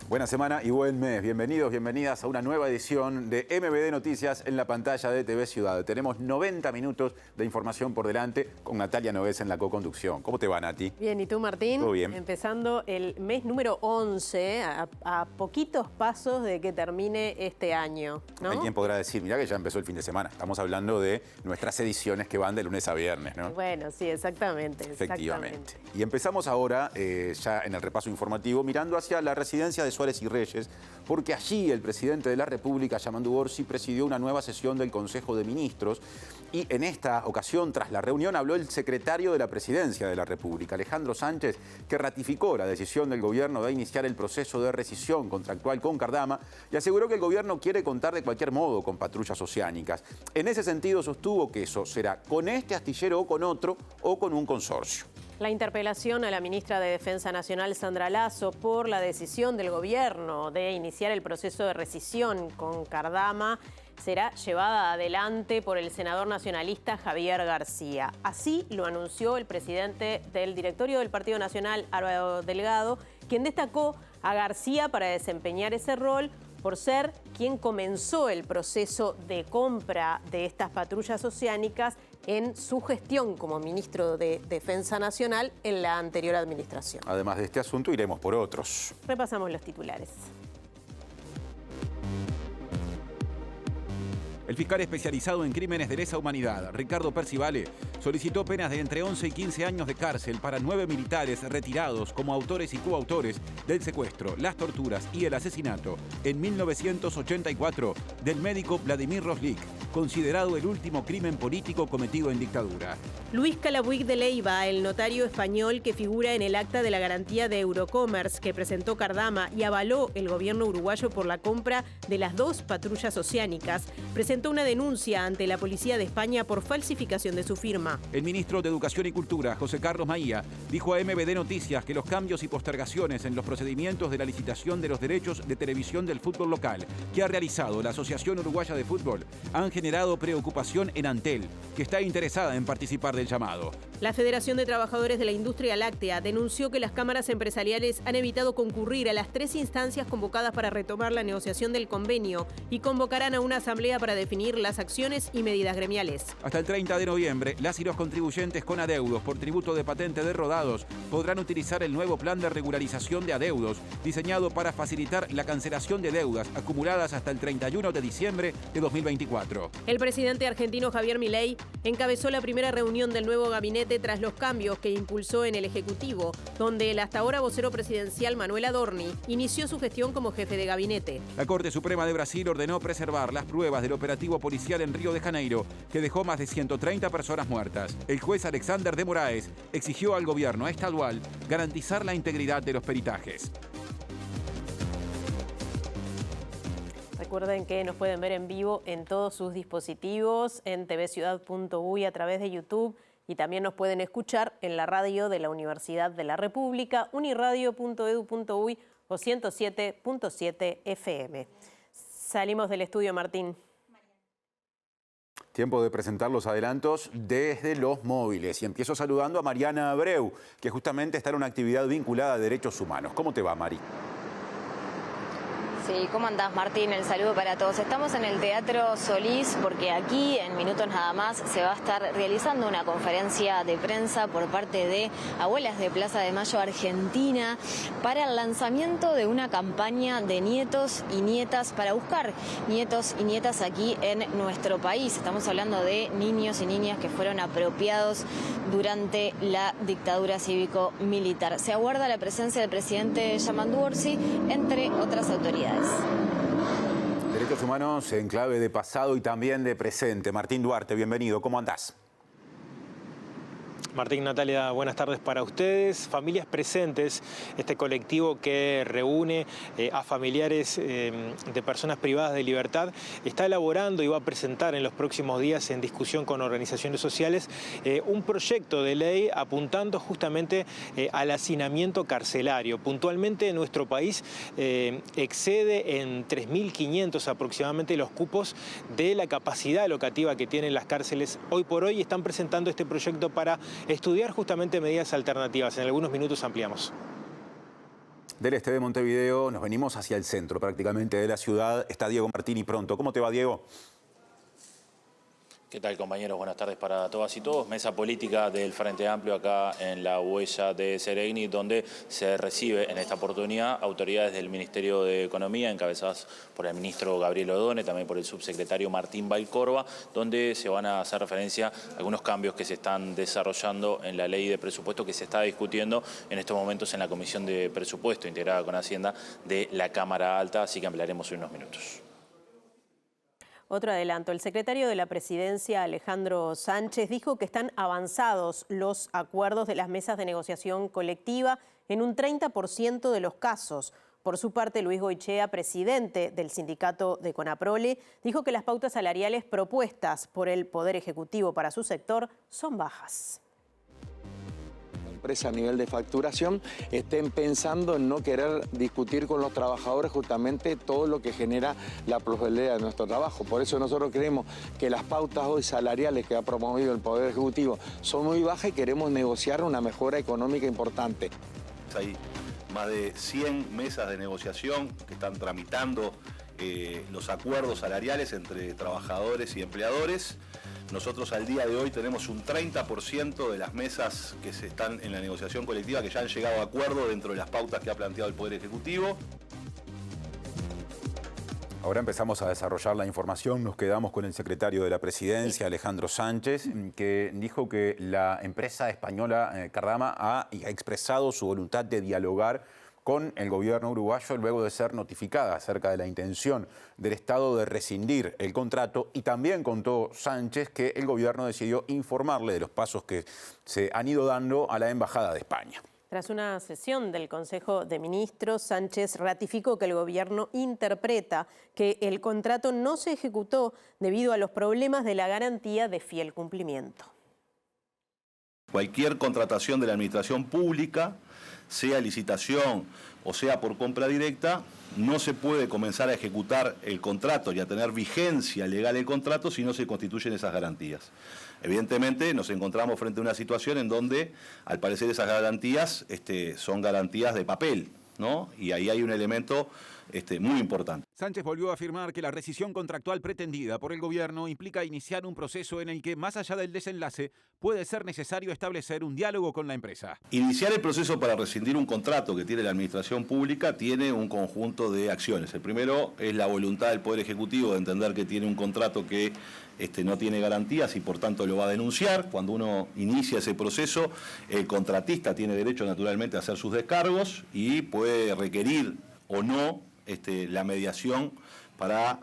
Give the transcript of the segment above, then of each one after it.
Buena semana y buen mes. Bienvenidos, bienvenidas a una nueva edición de MBD Noticias en la pantalla de TV Ciudad. Tenemos 90 minutos de información por delante con Natalia Nogués en la coconducción. ¿Cómo te va, Nati? Bien, ¿y tú, Martín? Todo bien. Empezando el mes número 11, a poquitos pasos de que termine este año, ¿no? Hay quien podrá decir, mirá que ya empezó el fin de semana. Estamos hablando de nuestras ediciones que van de lunes a viernes, ¿no? Bueno, sí, exactamente. Efectivamente. Y empezamos ahora, ya en el repaso informativo, mirando hacia la residencia de Suárez y Reyes, porque allí el presidente de la República, Yamandu Orsi, presidió una nueva sesión del Consejo de Ministros y en esta ocasión, tras la reunión, habló el secretario de la Presidencia de la República, Alejandro Sánchez, que ratificó la decisión del gobierno de iniciar el proceso de rescisión contractual con Cardama y aseguró que el gobierno quiere contar de cualquier modo con patrullas oceánicas. En ese sentido, sostuvo que eso será con este astillero o con otro o con un consorcio. La interpelación a la ministra de Defensa Nacional, Sandra Lasso, por la decisión del gobierno de iniciar el proceso de rescisión con Cardama será llevada adelante por el senador nacionalista Javier García. Así lo anunció el presidente del directorio del Partido Nacional, Álvaro Delgado, quien destacó a García para desempeñar ese rol por ser quien comenzó el proceso de compra de estas patrullas oceánicas en su gestión como ministro de Defensa Nacional en la anterior administración. Además de este asunto, iremos por otros. Repasamos los titulares. El fiscal especializado en crímenes de lesa humanidad, Ricardo Percivale, solicitó penas de entre 11 y 15 años de cárcel para 9 militares retirados como autores y coautores del secuestro, las torturas y el asesinato en 1984 del médico Vladimir Roslik, considerado el último crimen político cometido en dictadura. Luis Calabuig de Leiva, el notario español que figura en el acta de la garantía de Eurocommerce que presentó Cardama y avaló el gobierno uruguayo por la compra de las 2 patrullas oceánicas, presentó una denuncia ante la Policía de España por falsificación de su firma. El ministro de Educación y Cultura, José Carlos Maía, dijo a MBD Noticias que los cambios y postergaciones en los procedimientos de la licitación de los derechos de televisión del fútbol local que ha realizado la Asociación Uruguaya de Fútbol han generado preocupación en Antel, que está interesada en participar del llamado. La Federación de Trabajadores de la Industria Láctea denunció que las cámaras empresariales han evitado concurrir a las 3 instancias convocadas para retomar la negociación del convenio y convocarán a una asamblea para definir las acciones y medidas gremiales. Hasta el 30 de noviembre, las y los contribuyentes con adeudos por tributo de patente de rodados podrán utilizar el nuevo plan de regularización de adeudos, diseñado para facilitar la cancelación de deudas acumuladas hasta el 31 de diciembre de 2024. El presidente argentino Javier Milei encabezó la primera reunión del nuevo gabinete tras los cambios que impulsó en el Ejecutivo, donde el hasta ahora vocero presidencial Manuel Adorni inició su gestión como jefe de gabinete. La Corte Suprema de Brasil ordenó preservar las pruebas del operativo policial en Río de Janeiro, que dejó más de 130 personas muertas. El juez Alexander de Moraes exigió al gobierno estadual garantizar la integridad de los peritajes. Recuerden que nos pueden ver en vivo en todos sus dispositivos, en tvciudad.uy a través de YouTube, y también nos pueden escuchar en la radio de la Universidad de la República, uniradio.edu.uy o 107.7 FM. Salimos del estudio, Martín. Tiempo de presentar los adelantos desde los móviles. Y empiezo saludando a Mariana Abreu, que justamente está en una actividad vinculada a derechos humanos. ¿Cómo te va, Mari? Sí, ¿cómo andás, Martín? El saludo para todos. Estamos en el Teatro Solís porque aquí, en minutos nada más, se va a estar realizando una conferencia de prensa por parte de Abuelas de Plaza de Mayo Argentina para el lanzamiento de una campaña de nietos y nietas para buscar nietos y nietas aquí en nuestro país. Estamos hablando de niños y niñas que fueron apropiados durante la dictadura cívico-militar. Se aguarda la presencia del presidente Yamandu Orsi, entre otras autoridades. Derechos humanos en clave de pasado y también de presente. Martín Duarte, bienvenido. ¿Cómo andás? Martín, Natalia, buenas tardes para ustedes. Familias Presentes, este colectivo que reúne a familiares de personas privadas de libertad, está elaborando y va a presentar en los próximos días en discusión con organizaciones sociales un proyecto de ley apuntando justamente al hacinamiento carcelario. Puntualmente en nuestro país excede en 3.500 aproximadamente los cupos de la capacidad locativa que tienen las cárceles hoy por hoy. Están presentando este proyecto para estudiar justamente medidas alternativas. En algunos minutos ampliamos. Del este de Montevideo nos venimos hacia el centro prácticamente de la ciudad. Está Diego Martini pronto. ¿Cómo te va, Diego? ¿Qué tal, compañeros? Buenas tardes para todas y todos. Mesa política del Frente Amplio acá en la Huella de Seregni, donde se recibe en esta oportunidad autoridades del Ministerio de Economía, encabezadas por el ministro Gabriel Odone, también por el subsecretario Martín Valcorba, donde se van a hacer referencia a algunos cambios que se están desarrollando en la ley de presupuesto que se está discutiendo en estos momentos en la Comisión de Presupuesto, integrada con Hacienda de la Cámara Alta, así que ampliaremos en unos minutos. Otro adelanto, el secretario de la Presidencia, Alejandro Sánchez, dijo que están avanzados los acuerdos de las mesas de negociación colectiva en un 30% de los casos. Por su parte, Luis Goichea, presidente del sindicato de CONAPROLE, dijo que las pautas salariales propuestas por el Poder Ejecutivo para su sector son bajas. A nivel de facturación, estén pensando en no querer discutir con los trabajadores justamente todo lo que genera la plusvalía de nuestro trabajo. Por eso nosotros creemos que las pautas hoy salariales que ha promovido el Poder Ejecutivo son muy bajas y queremos negociar una mejora económica importante. Hay más de 100 mesas de negociación que están tramitando los acuerdos salariales entre trabajadores y empleadores. Nosotros al día de hoy tenemos un 30% de las mesas que se están en la negociación colectiva que ya han llegado a acuerdo dentro de las pautas que ha planteado el Poder Ejecutivo. Ahora empezamos a desarrollar la información. Nos quedamos con el secretario de la Presidencia, Alejandro Sánchez, que dijo que la empresa española Cardama ha expresado su voluntad de dialogar con el gobierno uruguayo luego de ser notificada acerca de la intención del Estado de rescindir el contrato, y también contó Sánchez que el gobierno decidió informarle de los pasos que se han ido dando a la Embajada de España. Tras una sesión del Consejo de Ministros, Sánchez ratificó que el gobierno interpreta que el contrato no se ejecutó debido a los problemas de la garantía de fiel cumplimiento. Cualquier contratación de la administración pública, sea licitación o sea por compra directa, no se puede comenzar a ejecutar el contrato y a tener vigencia legal el contrato si no se constituyen esas garantías. Evidentemente nos encontramos frente a una situación en donde al parecer esas garantías son garantías de papel, ¿no? Y ahí hay un elemento muy importante. Sánchez volvió a afirmar que la rescisión contractual pretendida por el gobierno implica iniciar un proceso en el que, más allá del desenlace, puede ser necesario establecer un diálogo con la empresa. Iniciar el proceso para rescindir un contrato que tiene la administración pública tiene un conjunto de acciones. El primero es la voluntad del Poder Ejecutivo de entender que tiene un contrato que no tiene garantías y por tanto lo va a denunciar. Cuando uno inicia ese proceso, el contratista tiene derecho naturalmente a hacer sus descargos y puede requerir o no la mediación para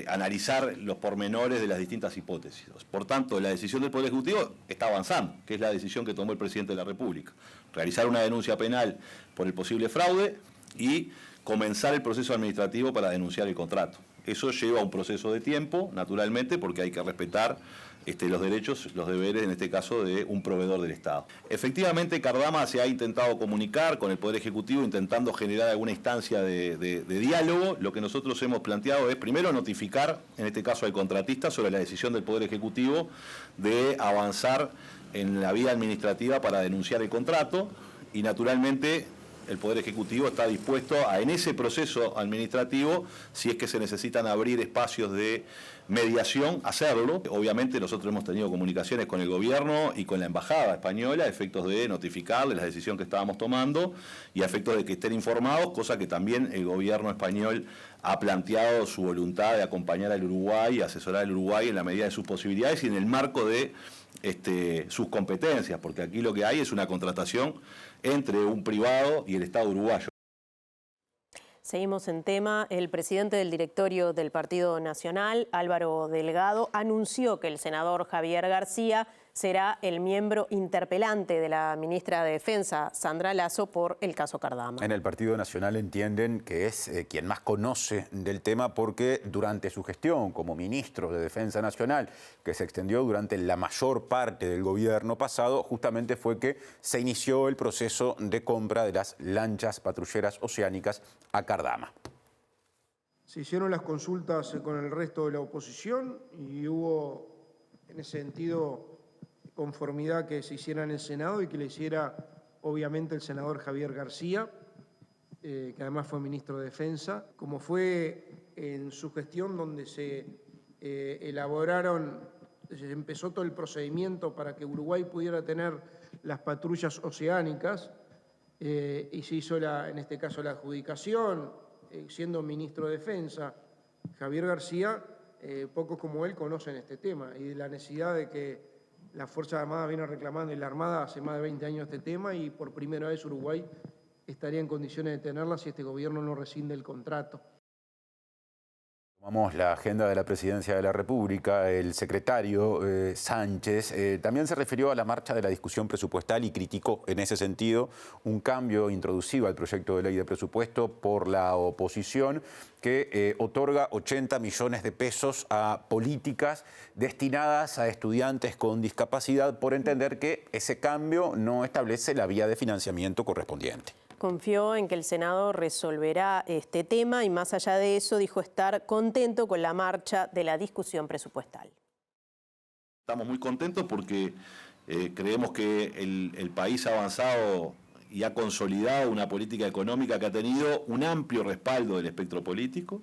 analizar los pormenores de las distintas hipótesis. Por tanto, la decisión del Poder Ejecutivo está avanzando, que es la decisión que tomó el presidente de la República. Realizar una denuncia penal por el posible fraude y comenzar el proceso administrativo para denunciar el contrato. Eso lleva un proceso de tiempo, naturalmente, porque hay que respetar los derechos, los deberes, en este caso, de un proveedor del Estado. Efectivamente, Cardama se ha intentado comunicar con el Poder Ejecutivo intentando generar alguna instancia de diálogo. Lo que nosotros hemos planteado es, primero, notificar, en este caso al contratista, sobre la decisión del Poder Ejecutivo de avanzar en la vía administrativa para denunciar el contrato y, naturalmente, el Poder Ejecutivo está dispuesto a, en ese proceso administrativo, si es que se necesitan abrir espacios de mediación, hacerlo. Obviamente nosotros hemos tenido comunicaciones con el gobierno y con la Embajada española a efectos de notificarles la decisión que estábamos tomando y a efectos de que estén informados, cosa que también el gobierno español ha planteado su voluntad de acompañar al Uruguay y asesorar al Uruguay en la medida de sus posibilidades y en el marco de sus competencias, porque aquí lo que hay es una contratación entre un privado y el Estado uruguayo. Seguimos en tema. El presidente del directorio del Partido Nacional, Álvaro Delgado, anunció que el senador Javier García será el miembro interpelante de la ministra de Defensa, Sandra Lasso, por el caso Cardama. En el Partido Nacional entienden que es quien más conoce del tema porque durante su gestión como ministro de Defensa Nacional, que se extendió durante la mayor parte del gobierno pasado, justamente fue que se inició el proceso de compra de las lanchas patrulleras oceánicas a Cardama. Se hicieron las consultas con el resto de la oposición y hubo, en ese sentido, conformidad que se hiciera en el Senado y que le hiciera, obviamente, el senador Javier García. que además fue ministro de Defensa, como fue en su gestión donde se empezó todo el procedimiento para que Uruguay pudiera tener las patrullas oceánicas, y se hizo, en este caso, la adjudicación, siendo ministro de Defensa Javier García. Pocos como él conocen este tema y la necesidad de que la Fuerza Armada viene reclamando, y la Armada hace más de 20 años este tema, y por primera vez Uruguay estaría en condiciones de tenerla si este gobierno no rescinde el contrato. Tomamos la agenda de la Presidencia de la República. El secretario Sánchez también se refirió a la marcha de la discusión presupuestal y criticó en ese sentido un cambio introducido al proyecto de ley de presupuesto por la oposición que otorga 80 millones de pesos a políticas destinadas a estudiantes con discapacidad, por entender que ese cambio no establece la vía de financiamiento correspondiente. Confió en que el Senado resolverá este tema y, más allá de eso, dijo estar contento con la marcha de la discusión presupuestal. Estamos muy contentos porque creemos que el país ha avanzado y ha consolidado una política económica que ha tenido un amplio respaldo del espectro político,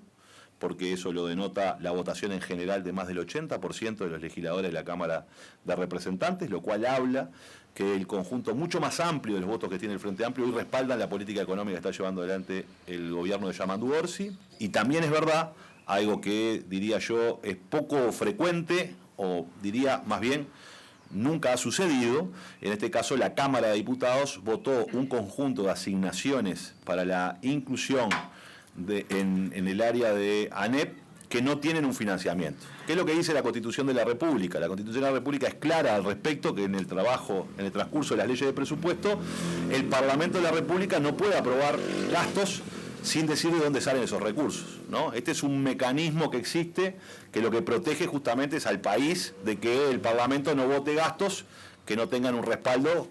porque eso lo denota la votación en general de más del 80% de los legisladores de la Cámara de Representantes, lo cual habla que el conjunto mucho más amplio de los votos que tiene el Frente Amplio hoy respaldan la política económica que está llevando adelante el gobierno de Yamandu Orsi. Y también es verdad, algo que diría yo es poco frecuente, o diría más bien nunca ha sucedido. En este caso, la Cámara de Diputados votó un conjunto de asignaciones para la inclusión en el área de ANEP que no tienen un financiamiento. ¿Qué es lo que dice la Constitución de la República? La Constitución de la República es clara al respecto, que en el transcurso de las leyes de presupuesto, el Parlamento de la República no puede aprobar gastos sin decir de dónde salen esos recursos, ¿no? Este es un mecanismo que existe, que lo que protege justamente es al país de que el Parlamento no vote gastos que no tengan un respaldo,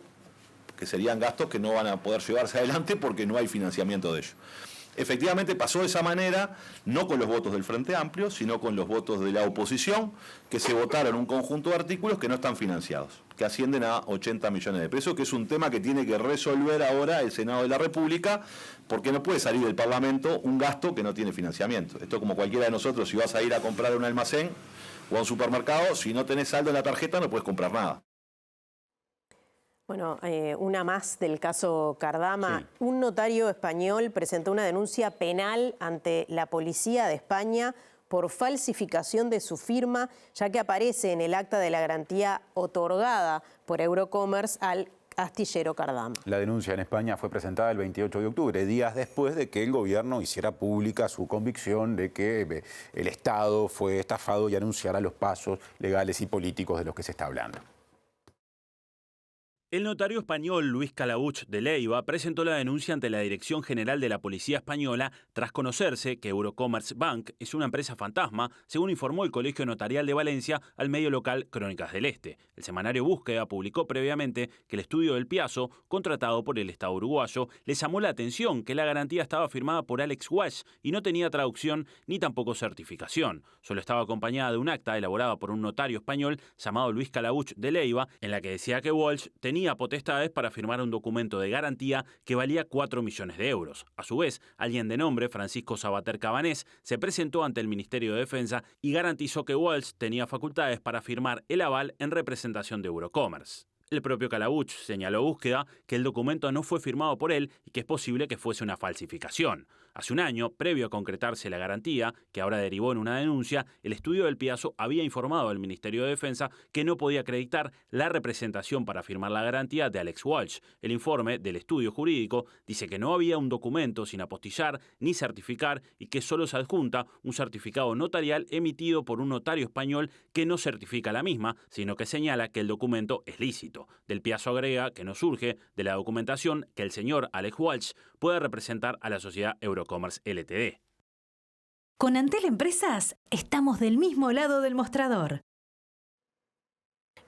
que serían gastos que no van a poder llevarse adelante porque no hay financiamiento de ellos. Efectivamente pasó de esa manera, no con los votos del Frente Amplio, sino con los votos de la oposición, que se votaron un conjunto de artículos que no están financiados, que ascienden a 80 millones de pesos, que es un tema que tiene que resolver ahora el Senado de la República, porque no puede salir del Parlamento un gasto que no tiene financiamiento. Esto, como cualquiera de nosotros, si vas a ir a comprar a un almacén o a un supermercado, si no tenés saldo en la tarjeta no puedes comprar nada. Bueno, una más del caso Cardama. Sí. Un notario español presentó una denuncia penal ante la policía de España por falsificación de su firma, ya que aparece en el acta de la garantía otorgada por Eurocommerce al astillero Cardama. La denuncia en España fue presentada el 28 de octubre, días después de que el gobierno hiciera pública su convicción de que el Estado fue estafado y anunciara los pasos legales y políticos de los que se está hablando. El notario español Luis Calabuch de Leiva presentó la denuncia ante la Dirección General de la Policía Española tras conocerse que Eurocommerce Bank es una empresa fantasma, según informó el Colegio Notarial de Valencia al medio local Crónicas del Este. El semanario Búsqueda publicó previamente que el estudio del Piazo, contratado por el Estado uruguayo, le llamó la atención que la garantía estaba firmada por Alex Walsh y no tenía traducción ni tampoco certificación. Solo estaba acompañada de un acta elaborada por un notario español llamado Luis Calabuch de Leiva, en la que decía que Walsh tenía potestades para firmar un documento de garantía que valía 4 millones de euros. A su vez, alguien de nombre Francisco Sabater Cabanés se presentó ante el Ministerio de Defensa y garantizó que Walsh tenía facultades para firmar el aval en representación de Eurocommerce. El propio Calabuch señaló a Búsqueda que el documento no fue firmado por él y que es posible que fuese una falsificación. Hace un año, previo a concretarse la garantía, que ahora derivó en una denuncia, el estudio del Piazo había informado al Ministerio de Defensa que no podía acreditar la representación para firmar la garantía de Alex Walsh. El informe del estudio jurídico dice que no había un documento sin apostillar ni certificar y que solo se adjunta un certificado notarial emitido por un notario español que no certifica la misma, sino que señala que el documento es lícito. Del Piazo agrega que no surge de la documentación que el señor Alex Walsh pueda representar a la sociedad Eurocommerce Ltd. Con Antel Empresas estamos del mismo lado del mostrador.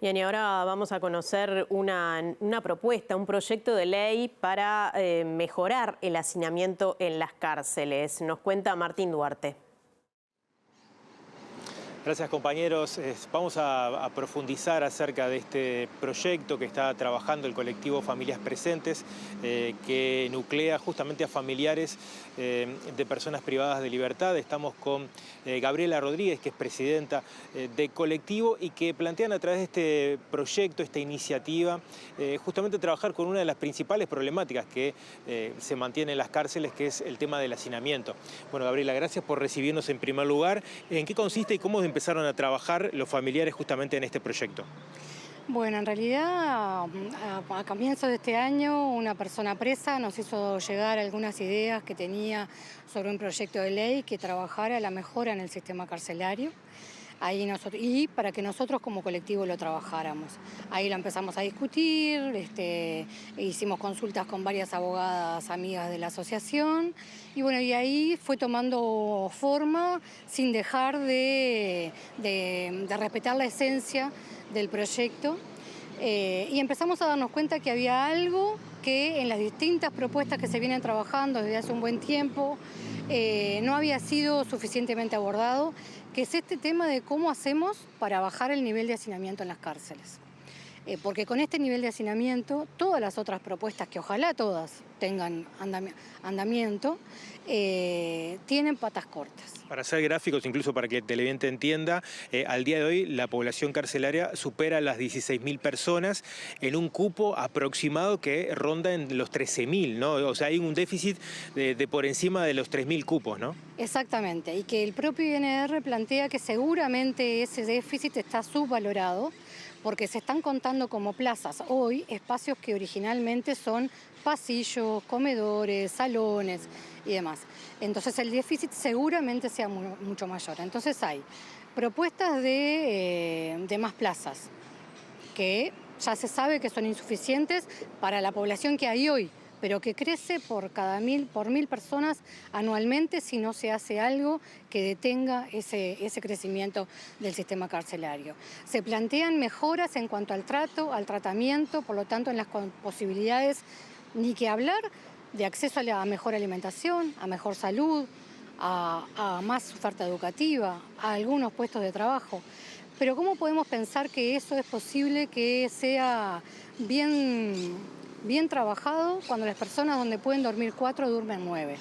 Bien, y ahora vamos a conocer una propuesta, un proyecto de ley para mejorar el hacinamiento en las cárceles. Nos cuenta Martín Duarte. Gracias, compañeros. Vamos a profundizar acerca de este proyecto que está trabajando el colectivo Familias Presentes, que nuclea justamente a familiares de personas privadas de libertad. Estamos con Gabriela Rodríguez, que es presidenta del colectivo y que plantean a través de este proyecto, esta iniciativa, justamente trabajar con una de las principales problemáticas que se mantiene en las cárceles, que es el tema del hacinamiento. Bueno, Gabriela, gracias por recibirnos en primer lugar. ¿En qué consiste y cómo empezaron a trabajar los familiares justamente en este proyecto? Bueno, en realidad a comienzos de este año una persona presa nos hizo llegar algunas ideas que tenía sobre un proyecto de ley que trabajara la mejora en el sistema carcelario. Y para que nosotros como colectivo lo trabajáramos. Ahí lo empezamos a discutir, hicimos consultas con varias abogadas amigas de la asociación y bueno, y ahí fue tomando forma sin dejar de respetar la esencia del proyecto y empezamos a darnos cuenta que había algo que en las distintas propuestas que se vienen trabajando desde hace un buen tiempo no había sido suficientemente abordado, que es este tema de cómo hacemos para bajar el nivel de hacinamiento en las cárceles. Porque con este nivel de hacinamiento, todas las otras propuestas, que ojalá todas tengan andamiento, tienen patas cortas. Para hacer gráficos, incluso para que el televidente entienda, al día de hoy la población carcelaria supera las 16.000 personas en un cupo aproximado que ronda en los 13.000, ¿no? O sea, hay un déficit de por encima de los 3.000 cupos, ¿no? Exactamente, y que el propio INR plantea que seguramente ese déficit está subvalorado, porque se están contando como plazas hoy espacios que originalmente son pasillos, comedores, salones y demás. Entonces el déficit seguramente sea mucho mayor. Entonces hay propuestas de más plazas que ya se sabe que son insuficientes para la población que hay hoy, pero que crece por 1.000 personas anualmente si no se hace algo que detenga ese crecimiento del sistema carcelario. Se plantean mejoras en cuanto al trato, al tratamiento, por lo tanto en las posibilidades, ni que hablar de acceso a mejor alimentación, a mejor salud, a más oferta educativa, a algunos puestos de trabajo. Pero ¿cómo podemos pensar que eso es posible que sea bien trabajado cuando las personas donde pueden dormir 4 duermen 9?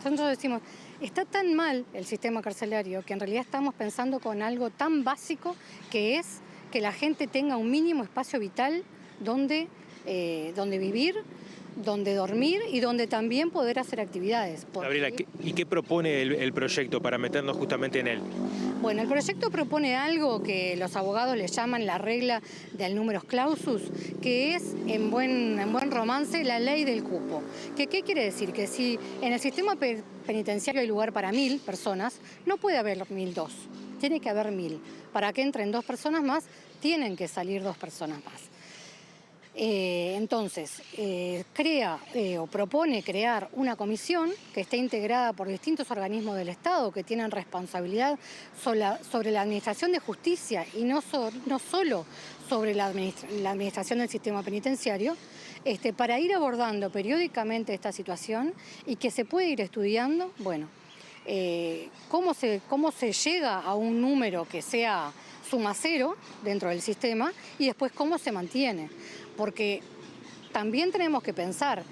Nosotros decimos, está tan mal el sistema carcelario que en realidad estamos pensando con algo tan básico que es que la gente tenga un mínimo espacio vital donde vivir, donde dormir y donde también poder hacer actividades. Gabriela, ¿y qué propone el proyecto para meternos justamente en él? Bueno, el proyecto propone algo que los abogados le llaman la regla del numerus clausus, que es, en buen romance, la ley del cupo. ¿Qué quiere decir? Que si en el sistema penitenciario hay lugar para 1.000 personas, no puede haber 1.002, tiene que haber 1.000. Para que entren 2 personas más, tienen que salir 2 personas más. Entonces, propone crear una comisión que esté integrada por distintos organismos del Estado que tienen responsabilidad sobre la administración de justicia y no solo sobre la administración del sistema penitenciario, para ir abordando periódicamente esta situación y que se puede ir estudiando, bueno, cómo se llega a un número que sea suma cero dentro del sistema y después cómo se mantiene. Porque también tenemos que pensar,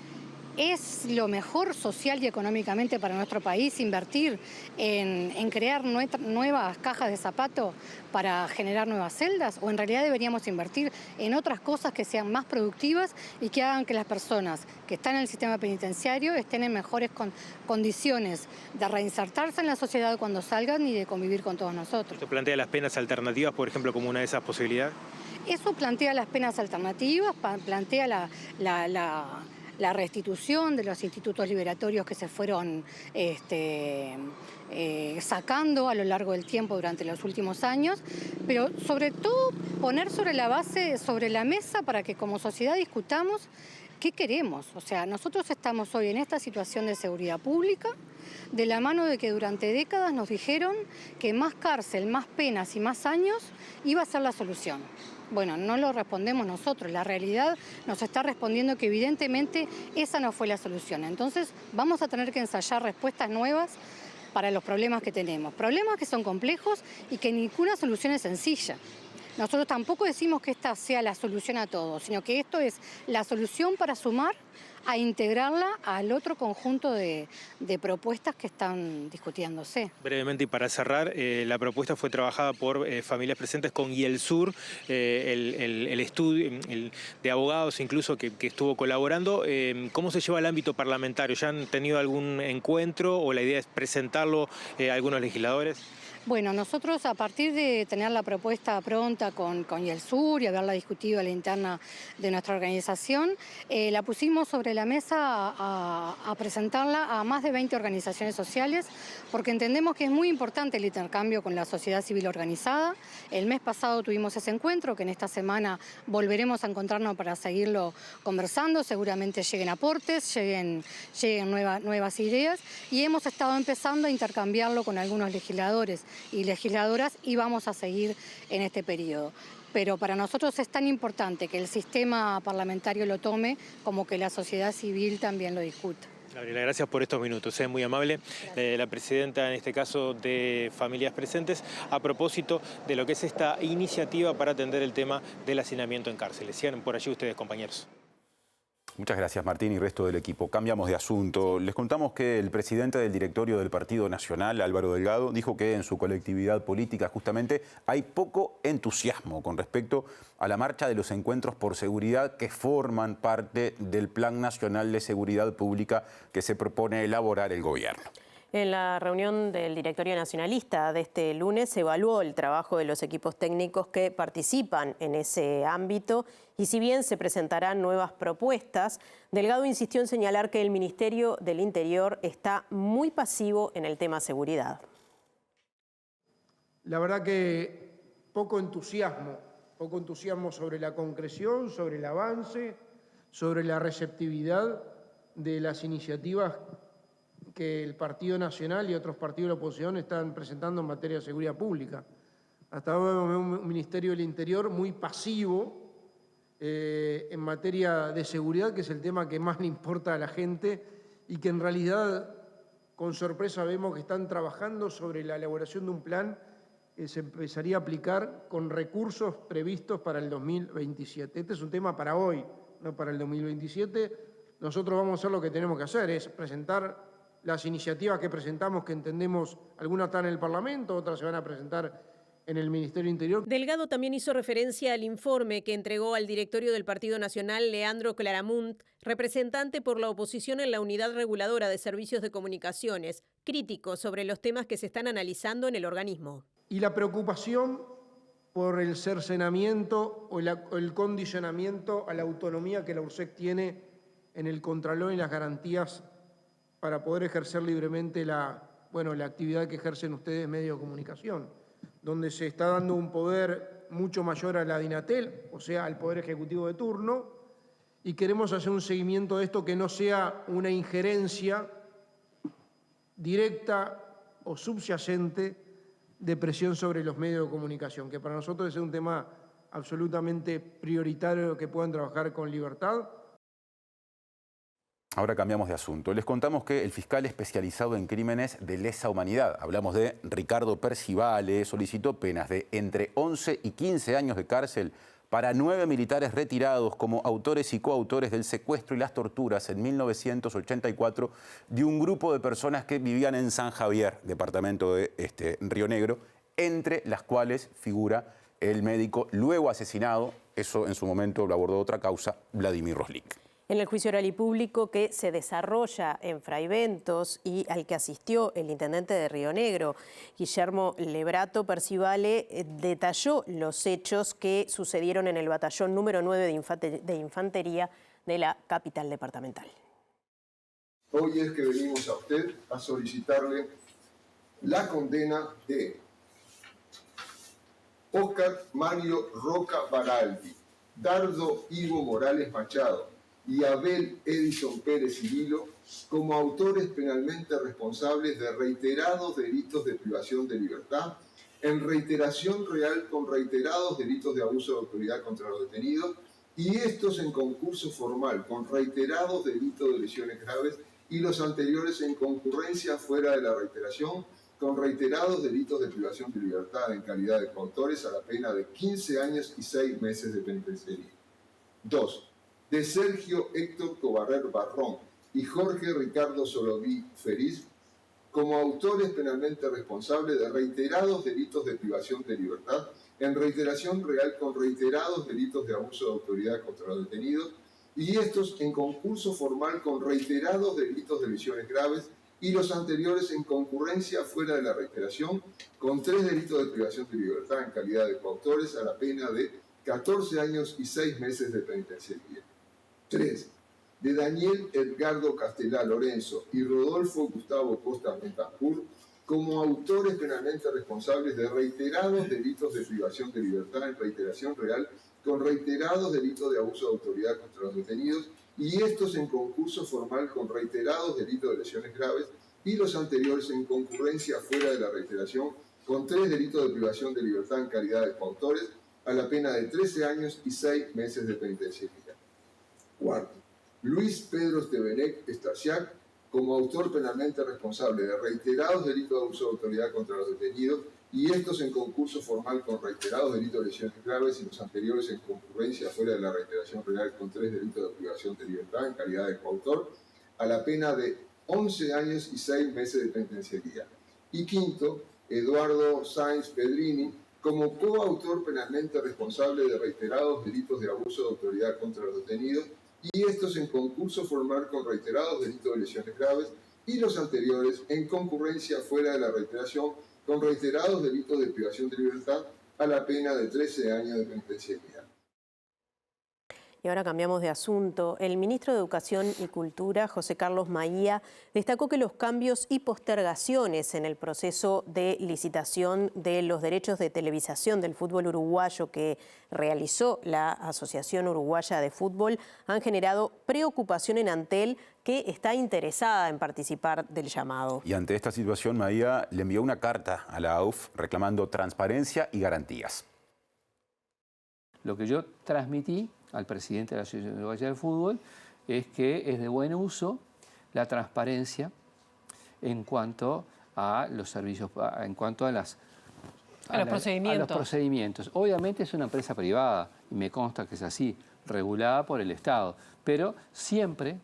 ¿es lo mejor social y económicamente para nuestro país invertir en crear nuevas cajas de zapato para generar nuevas celdas? ¿O en realidad deberíamos invertir en otras cosas que sean más productivas y que hagan que las personas que están en el sistema penitenciario estén en mejores condiciones de reinsertarse en la sociedad cuando salgan y de convivir con todos nosotros? ¿Esto plantea las penas alternativas, por ejemplo, como una de esas posibilidades? Eso plantea las penas alternativas, plantea la restitución de los institutos liberatorios que se fueron sacando a lo largo del tiempo durante los últimos años, pero sobre todo poner sobre la mesa para que como sociedad discutamos qué queremos. O sea, nosotros estamos hoy en esta situación de seguridad pública de la mano de que durante décadas nos dijeron que más cárcel, más penas y más años iba a ser la solución. Bueno, no lo respondemos nosotros, la realidad nos está respondiendo que evidentemente esa no fue la solución. Entonces vamos a tener que ensayar respuestas nuevas para los problemas que tenemos. Problemas que son complejos y que ninguna solución es sencilla. Nosotros tampoco decimos que esta sea la solución a todo, sino que esto es la solución para sumar a integrarla al otro conjunto de propuestas que están discutiéndose. Brevemente y para cerrar, la propuesta fue trabajada por Familias Presentes con YELSUR, el estudio de abogados incluso que estuvo colaborando. ¿Cómo se lleva al ámbito parlamentario? ¿Ya han tenido algún encuentro o la idea es presentarlo a algunos legisladores? Bueno, nosotros a partir de tener la propuesta pronta con YELSUR y haberla discutido a la interna de nuestra organización, la pusimos sobre la mesa a presentarla a más de 20 organizaciones sociales, porque entendemos que es muy importante el intercambio con la sociedad civil organizada. El mes pasado tuvimos ese encuentro, que en esta semana volveremos a encontrarnos para seguirlo conversando. Seguramente lleguen aportes, lleguen nuevas ideas, y hemos estado empezando a intercambiarlo con algunos legisladores y legisladoras, y vamos a seguir en este periodo. Pero para nosotros es tan importante que el sistema parlamentario lo tome como que la sociedad civil también lo discuta. Gabriela, gracias por estos minutos, es muy amable. La presidenta, en este caso, de Familias Presentes, a propósito de lo que es esta iniciativa para atender el tema del hacinamiento en cárceles. Sigan por allí ustedes, compañeros. Muchas gracias, Martín y resto del equipo. Cambiamos de asunto. Les contamos que el presidente del directorio del Partido Nacional, Álvaro Delgado, dijo que en su colectividad política justamente hay poco entusiasmo con respecto a la marcha de los encuentros por seguridad que forman parte del Plan Nacional de Seguridad Pública que se propone elaborar el gobierno. En la reunión del directorio nacionalista de este lunes se evaluó el trabajo de los equipos técnicos que participan en ese ámbito, y si bien se presentarán nuevas propuestas, Delgado insistió en señalar que el Ministerio del Interior está muy pasivo en el tema seguridad. La verdad que poco entusiasmo sobre la concreción, sobre el avance, sobre la receptividad de las iniciativas que el Partido Nacional y otros partidos de la oposición están presentando en materia de seguridad pública. Hasta ahora vemos un Ministerio del Interior muy pasivo en materia de seguridad, que es el tema que más le importa a la gente, y que en realidad, con sorpresa, vemos que están trabajando sobre la elaboración de un plan que se empezaría a aplicar con recursos previstos para el 2027. Este es un tema para hoy, no para el 2027. Nosotros vamos a hacer lo que tenemos que hacer, es presentar las iniciativas que presentamos, que entendemos, algunas están en el Parlamento, otras se van a presentar en el Ministerio del Interior. Delgado también hizo referencia al informe que entregó al directorio del Partido Nacional Leandro Claramunt, representante por la oposición en la Unidad Reguladora de Servicios de Comunicaciones, crítico sobre los temas que se están analizando en el organismo. Y la preocupación por el cercenamiento o el condicionamiento a la autonomía que la URSEC tiene en el contralor y las garantías para poder ejercer libremente la actividad que ejercen ustedes, medios de comunicación, donde se está dando un poder mucho mayor a la DINATEL, o sea, al Poder Ejecutivo de turno, y queremos hacer un seguimiento de esto que no sea una injerencia directa o subyacente de presión sobre los medios de comunicación, que para nosotros es un tema absolutamente prioritario, que puedan trabajar con libertad. Ahora cambiamos de asunto. Les contamos que el fiscal especializado en crímenes de lesa humanidad, hablamos de Ricardo Percivale, solicitó penas de entre 11 y 15 años de cárcel para 9 militares retirados como autores y coautores del secuestro y las torturas en 1984 de un grupo de personas que vivían en San Javier, departamento de Río Negro, entre las cuales figura el médico luego asesinado, eso en su momento lo abordó otra causa, Vladimir Roslik. En el juicio oral y público que se desarrolla en Fraiventos y al que asistió el intendente de Río Negro, Guillermo Lebrato, Percivale detalló los hechos que sucedieron en el batallón número 9 de Infantería de la capital departamental. Hoy es que venimos a usted a solicitarle la condena de Óscar Mario Roca Baraldi, Dardo Ivo Morales Machado y Abel Edison Pérez Cirilo como autores penalmente responsables de reiterados delitos de privación de libertad, en reiteración real con reiterados delitos de abuso de autoridad contra los detenidos, y estos en concurso formal con reiterados delitos de lesiones graves y los anteriores en concurrencia fuera de la reiteración con reiterados delitos de privación de libertad en calidad de coautores a la pena de 15 años y 6 meses de penitenciaría. 2. De Sergio Héctor Cobarrer Barrón y Jorge Ricardo Soloví Feriz como autores penalmente responsables de reiterados delitos de privación de libertad en reiteración real con reiterados delitos de abuso de autoridad contra los detenidos y estos en concurso formal con reiterados delitos de lesiones graves y los anteriores en concurrencia fuera de la reiteración con 3 delitos de privación de libertad en calidad de coautores a la pena de 14 años y 6 meses de penitenciaría. 3. De Daniel Edgardo Castelá Lorenzo y Rodolfo Gustavo Costa Bentancur como autores penalmente responsables de reiterados delitos de privación de libertad en reiteración real con reiterados delitos de abuso de autoridad contra los detenidos y estos en concurso formal con reiterados delitos de lesiones graves y los anteriores en concurrencia fuera de la reiteración con 3 delitos de privación de libertad en calidad de coautores a la pena de 13 años y 6 meses de penitenciaría. 4. Luis Pedro Estebenec Stasiak como autor penalmente responsable de reiterados delitos de abuso de autoridad contra los detenidos y estos en concurso formal con reiterados delitos de lesiones graves y los anteriores en concurrencia fuera de la reiteración real con 3 delitos de privación de libertad en calidad de coautor a la pena de 11 años y 6 meses de penitenciaría. Y 5. Eduardo Sáenz Pedrini como coautor penalmente responsable de reiterados delitos de abuso de autoridad contra los detenidos y estos en concurso formal con reiterados delitos de lesiones graves y los anteriores en concurrencia fuera de la reiteración con reiterados delitos de privación de libertad a la pena de 13 años de penitenciaría. Y ahora cambiamos de asunto. El ministro de Educación y Cultura, José Carlos Maía, destacó que los cambios y postergaciones en el proceso de licitación de los derechos de televisación del fútbol uruguayo que realizó la Asociación Uruguaya de Fútbol han generado preocupación en Antel, que está interesada en participar del llamado. Y ante esta situación, Maía le envió una carta a la AUF reclamando transparencia y garantías. Lo que yo transmití al presidente de la Asociación Uruguaya de Fútbol es que es de buen uso la transparencia en cuanto a los servicios, en cuanto a los procedimientos. Obviamente es una empresa privada y me consta que es así, regulada por el Estado, pero siempre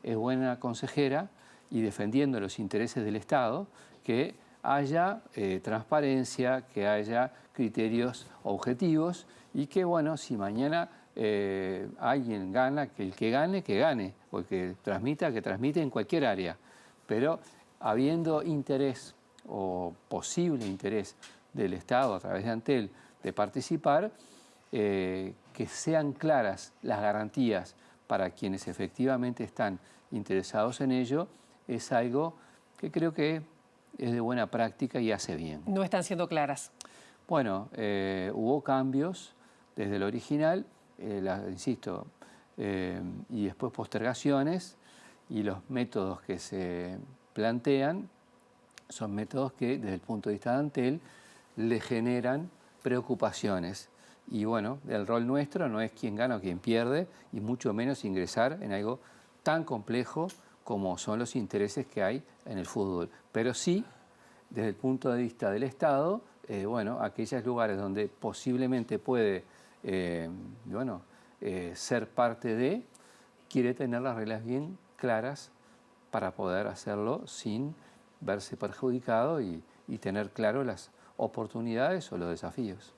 es buena consejera y defendiendo los intereses del Estado que haya transparencia, que haya criterios objetivos y que, bueno, si mañana alguien gana, que el que gane, o el que transmite en cualquier área. Pero habiendo interés o posible interés del Estado a través de Antel de participar, que sean claras las garantías para quienes efectivamente están interesados en ello, es algo que creo que es de buena práctica y hace bien. ¿No están siendo claras? Bueno, hubo cambios desde el original, insisto, y después postergaciones, y los métodos que se plantean son métodos que desde el punto de vista de Antel le generan preocupaciones. Y bueno, el rol nuestro no es quién gana o quién pierde, y mucho menos ingresar en algo tan complejo como son los intereses que hay en el fútbol. Pero sí, desde el punto de vista del Estado, bueno, aquellos lugares donde posiblemente puede ser parte de, quiere tener las reglas bien claras para poder hacerlo sin verse perjudicado y tener claro las oportunidades o los desafíos.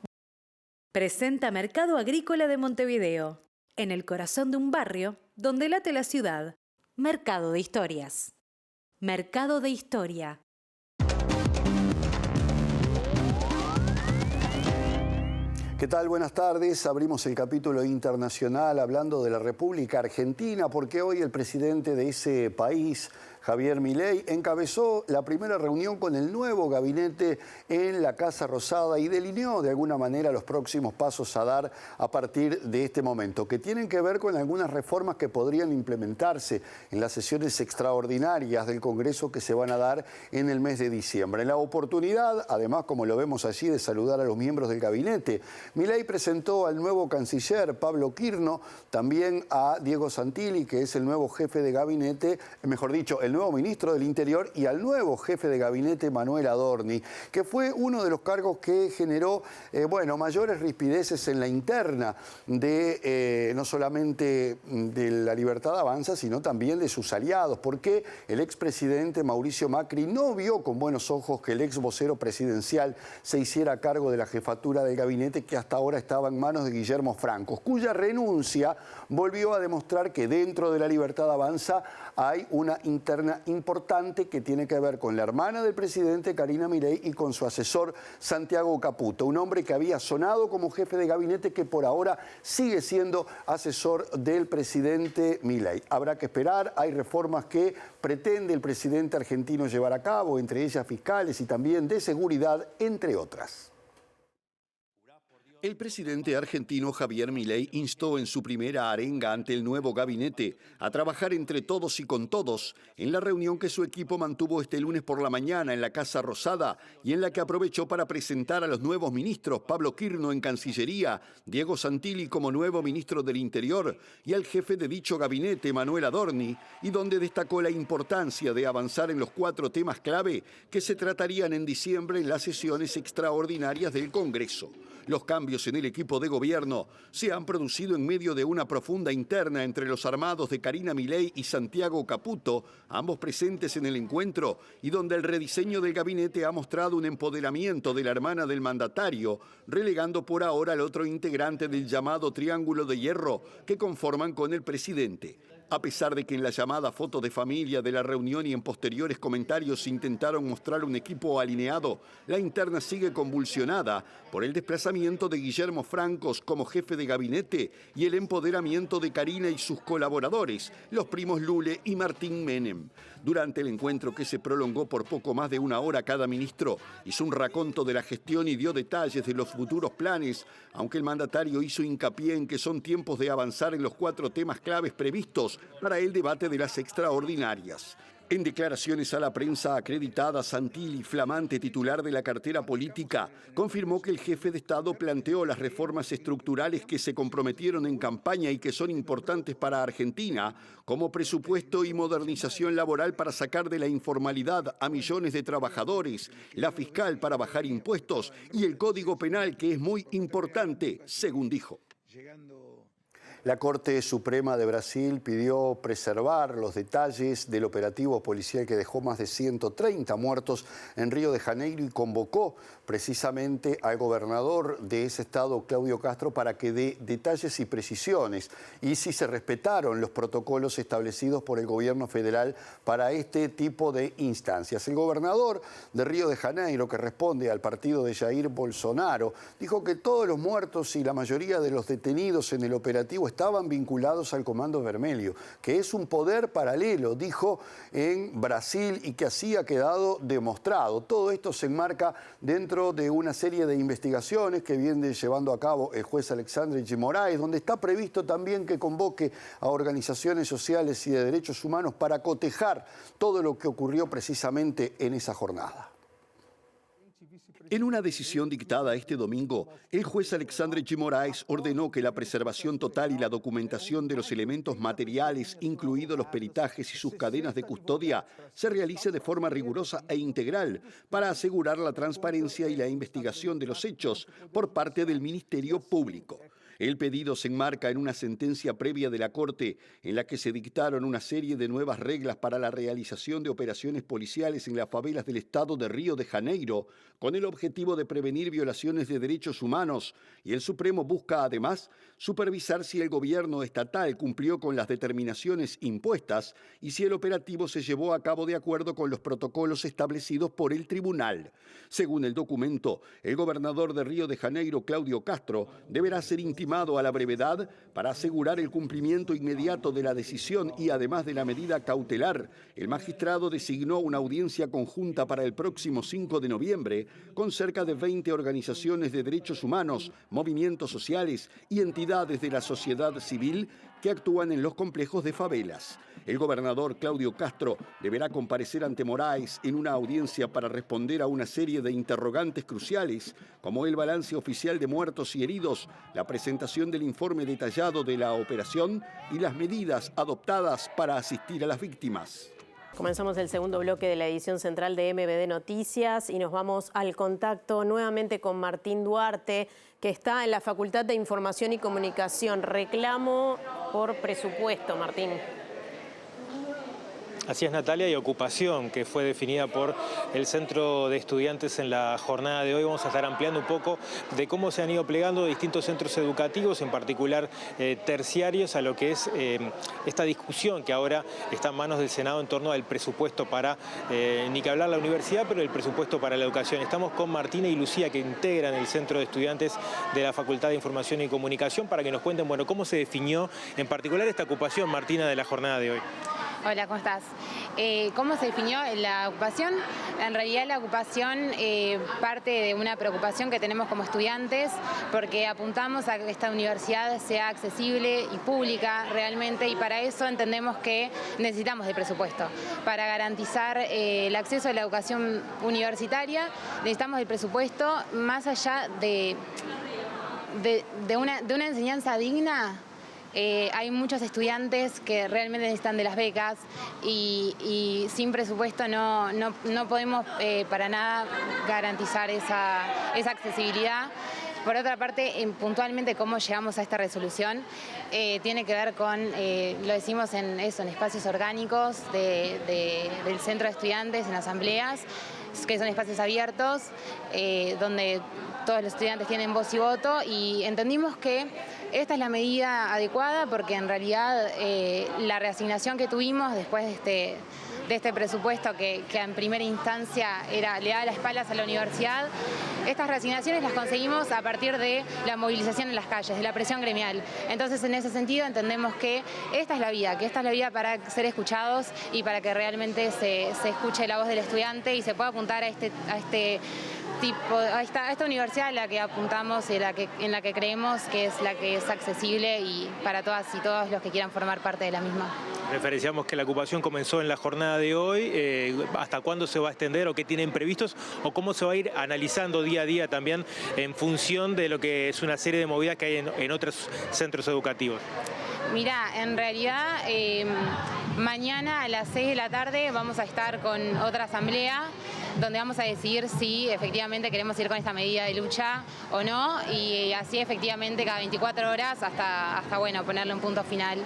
Presenta Mercado Agrícola de Montevideo, en el corazón de un barrio donde late la ciudad. Mercado de Historias. Mercado de Historia. ¿Qué tal? Buenas tardes. Abrimos el capítulo internacional hablando de la República Argentina, porque hoy el presidente de ese país, Javier Milei, encabezó la primera reunión con el nuevo gabinete en la Casa Rosada y delineó de alguna manera los próximos pasos a dar a partir de este momento, que tienen que ver con algunas reformas que podrían implementarse en las sesiones extraordinarias del Congreso que se van a dar en el mes de diciembre. En la oportunidad, además, como lo vemos allí, de saludar a los miembros del gabinete, Milei presentó al nuevo canciller Pablo Quirno, también a Diego Santilli, que es el nuevo jefe de gabinete, mejor dicho, el nuevo ministro del Interior y al nuevo jefe de gabinete, Manuel Adorni, que fue uno de los cargos que generó mayores rispideces en la interna de no solamente de la Libertad Avanza, sino también de sus aliados, porque el expresidente Mauricio Macri no vio con buenos ojos que el ex vocero presidencial se hiciera cargo de la jefatura del gabinete que hasta ahora estaba en manos de Guillermo Francos, cuya renuncia volvió a demostrar que dentro de la Libertad Avanza hay una interna importante que tiene que ver con la hermana del presidente, Karina Milei, y con su asesor, Santiago Caputo, un hombre que había sonado como jefe de gabinete que por ahora sigue siendo asesor del presidente Milei. Habrá que esperar, hay reformas que pretende el presidente argentino llevar a cabo, entre ellas fiscales y también de seguridad, entre otras. El presidente argentino Javier Milei instó en su primera arenga ante el nuevo gabinete a trabajar entre todos y con todos en la reunión que su equipo mantuvo este lunes por la mañana en la Casa Rosada y en la que aprovechó para presentar a los nuevos ministros Pablo Quirno en Cancillería, Diego Santilli como nuevo ministro del Interior y al jefe de dicho gabinete, Manuel Adorni, y donde destacó la importancia de avanzar en los 4 temas clave que se tratarían en diciembre en las sesiones extraordinarias del Congreso. Los cambios en el equipo de gobierno se han producido en medio de una profunda interna entre los armados de Karina Milei y Santiago Caputo, ambos presentes en el encuentro, y donde el rediseño del gabinete ha mostrado un empoderamiento de la hermana del mandatario, relegando por ahora al otro integrante del llamado Triángulo de Hierro que conforman con el presidente. A pesar de que en la llamada foto de familia de la reunión y en posteriores comentarios se intentaron mostrar un equipo alineado, la interna sigue convulsionada por el desplazamiento de Guillermo Francos como jefe de gabinete y el empoderamiento de Karina y sus colaboradores, los primos Lule y Martín Menem. Durante el encuentro, que se prolongó por poco más de 1 hora, cada ministro hizo un raconto de la gestión y dio detalles de los futuros planes, aunque el mandatario hizo hincapié en que son tiempos de avanzar en los 4 temas claves previstos para el debate de las extraordinarias. En declaraciones a la prensa acreditada, Santilli, flamante titular de la cartera política, confirmó que el jefe de Estado planteó las reformas estructurales que se comprometieron en campaña y que son importantes para Argentina, como presupuesto y modernización laboral para sacar de la informalidad a millones de trabajadores, la fiscal para bajar impuestos y el Código Penal, que es muy importante, según dijo. La Corte Suprema de Brasil pidió preservar los detalles del operativo policial que dejó más de 130 muertos en Río de Janeiro y convocó precisamente al gobernador de ese estado, Claudio Castro, para que dé detalles y precisiones y si se respetaron los protocolos establecidos por el gobierno federal para este tipo de instancias. El gobernador de Río de Janeiro, que responde al partido de Jair Bolsonaro, dijo que todos los muertos y la mayoría de los detenidos en el operativo estaban vinculados al Comando Vermelho, que es un poder paralelo, dijo, en Brasil y que así ha quedado demostrado. Todo esto se enmarca dentro de una serie de investigaciones que viene llevando a cabo el juez Alexandre de Moraes, donde está previsto también que convoque a organizaciones sociales y de derechos humanos para cotejar todo lo que ocurrió precisamente en esa jornada. En una decisión dictada este domingo, el juez Alexandre de Moraes ordenó que la preservación total y la documentación de los elementos materiales, incluidos los peritajes y sus cadenas de custodia, se realice de forma rigurosa e integral para asegurar la transparencia y la investigación de los hechos por parte del Ministerio Público. El pedido se enmarca en una sentencia previa de la Corte en la que se dictaron una serie de nuevas reglas para la realización de operaciones policiales en las favelas del estado de Río de Janeiro, con el objetivo de prevenir violaciones de derechos humanos, y el Supremo busca además supervisar si el gobierno estatal cumplió con las determinaciones impuestas y si el operativo se llevó a cabo de acuerdo con los protocolos establecidos por el tribunal. Según el documento, el gobernador de Río de Janeiro, Claudio Castro, deberá ser intimado a la brevedad para asegurar el cumplimiento inmediato de la decisión y además de la medida cautelar. El magistrado designó una audiencia conjunta para el próximo 5 de noviembre con cerca de 20 organizaciones de derechos humanos, movimientos sociales y entidades de la sociedad civil que actúan en los complejos de favelas. El gobernador Claudio Castro deberá comparecer ante Moraes en una audiencia para responder a una serie de interrogantes cruciales, como el balance oficial de muertos y heridos, la presentación del informe detallado de la operación y las medidas adoptadas para asistir a las víctimas. Comenzamos el segundo bloque de la edición central de MBD Noticias y nos vamos al contacto nuevamente con Martín Duarte, que está en la Facultad de Información y Comunicación. Reclamo por presupuesto, Martín. Así es, Natalia, y ocupación que fue definida por el Centro de Estudiantes en la jornada de hoy. Vamos a estar ampliando un poco de cómo se han ido plegando distintos centros educativos, en particular terciarios, a lo que es esta discusión que ahora está en manos del Senado en torno al presupuesto para, ni que hablar la universidad, pero el presupuesto para la educación. Estamos con Martina y Lucía, que integran el Centro de Estudiantes de la Facultad de Información y Comunicación, para que nos cuenten, bueno, cómo se definió en particular esta ocupación, Martina, de la jornada de hoy. Hola, ¿cómo estás? ¿Cómo se definió la ocupación? En realidad la ocupación parte de una preocupación que tenemos como estudiantes, porque apuntamos a que esta universidad sea accesible y pública realmente, y para eso entendemos que necesitamos de presupuesto. Para garantizar el acceso a la educación universitaria necesitamos del presupuesto, más allá de una enseñanza digna. Hay muchos estudiantes que realmente necesitan de las becas y sin presupuesto no podemos para nada garantizar esa accesibilidad. Por otra parte, puntualmente cómo llegamos a esta resolución tiene que ver con, lo decimos en espacios orgánicos del Centro de Estudiantes, en asambleas, que son espacios abiertos, donde todos los estudiantes tienen voz y voto, y entendimos que esta es la medida adecuada porque en realidad la reasignación que tuvimos después de este presupuesto que en primera instancia le daba las espaldas a la universidad, estas reasignaciones las conseguimos a partir de la movilización en las calles, de la presión gremial. Entonces, en ese sentido, entendemos que esta es la vía, para ser escuchados y para que realmente se escuche la voz del estudiante y se pueda apuntar a esta universidad a la que apuntamos y en la que creemos que es la que es accesible y para todas y todos los que quieran formar parte de la misma. Referenciamos que la ocupación comenzó en la jornada de hoy. ¿Hasta cuándo se va a extender o qué tienen previstos o cómo se va a ir analizando día a día también en función de lo que es una serie de movidas que hay en otros centros educativos? Mira, en realidad mañana a las 6 de la tarde vamos a estar con otra asamblea donde vamos a decidir si efectivamente queremos ir con esta medida de lucha o no, y así efectivamente cada 24 horas hasta bueno, ponerle un punto final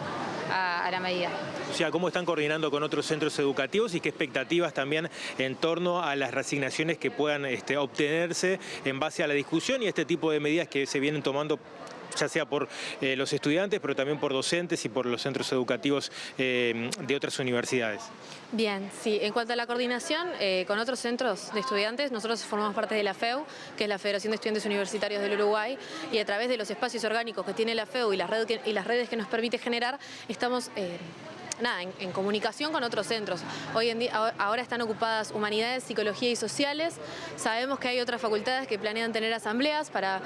a la medida. O sea, ¿cómo están coordinando con otros centros educativos y qué expectativas también en torno a las reasignaciones que puedan obtenerse en base a la discusión y este tipo de medidas que se vienen tomando, ya sea por los estudiantes, pero también por docentes y por los centros educativos de otras universidades? Bien, sí. En cuanto a la coordinación con otros centros de estudiantes, nosotros formamos parte de la FEU, que es la Federación de Estudiantes Universitarios del Uruguay, y a través de los espacios orgánicos que tiene la FEU y las redes que nos permite generar, estamos en comunicación con otros centros. Hoy en día, ahora están ocupadas Humanidades, Psicología y Sociales. Sabemos que hay otras facultades que planean tener asambleas para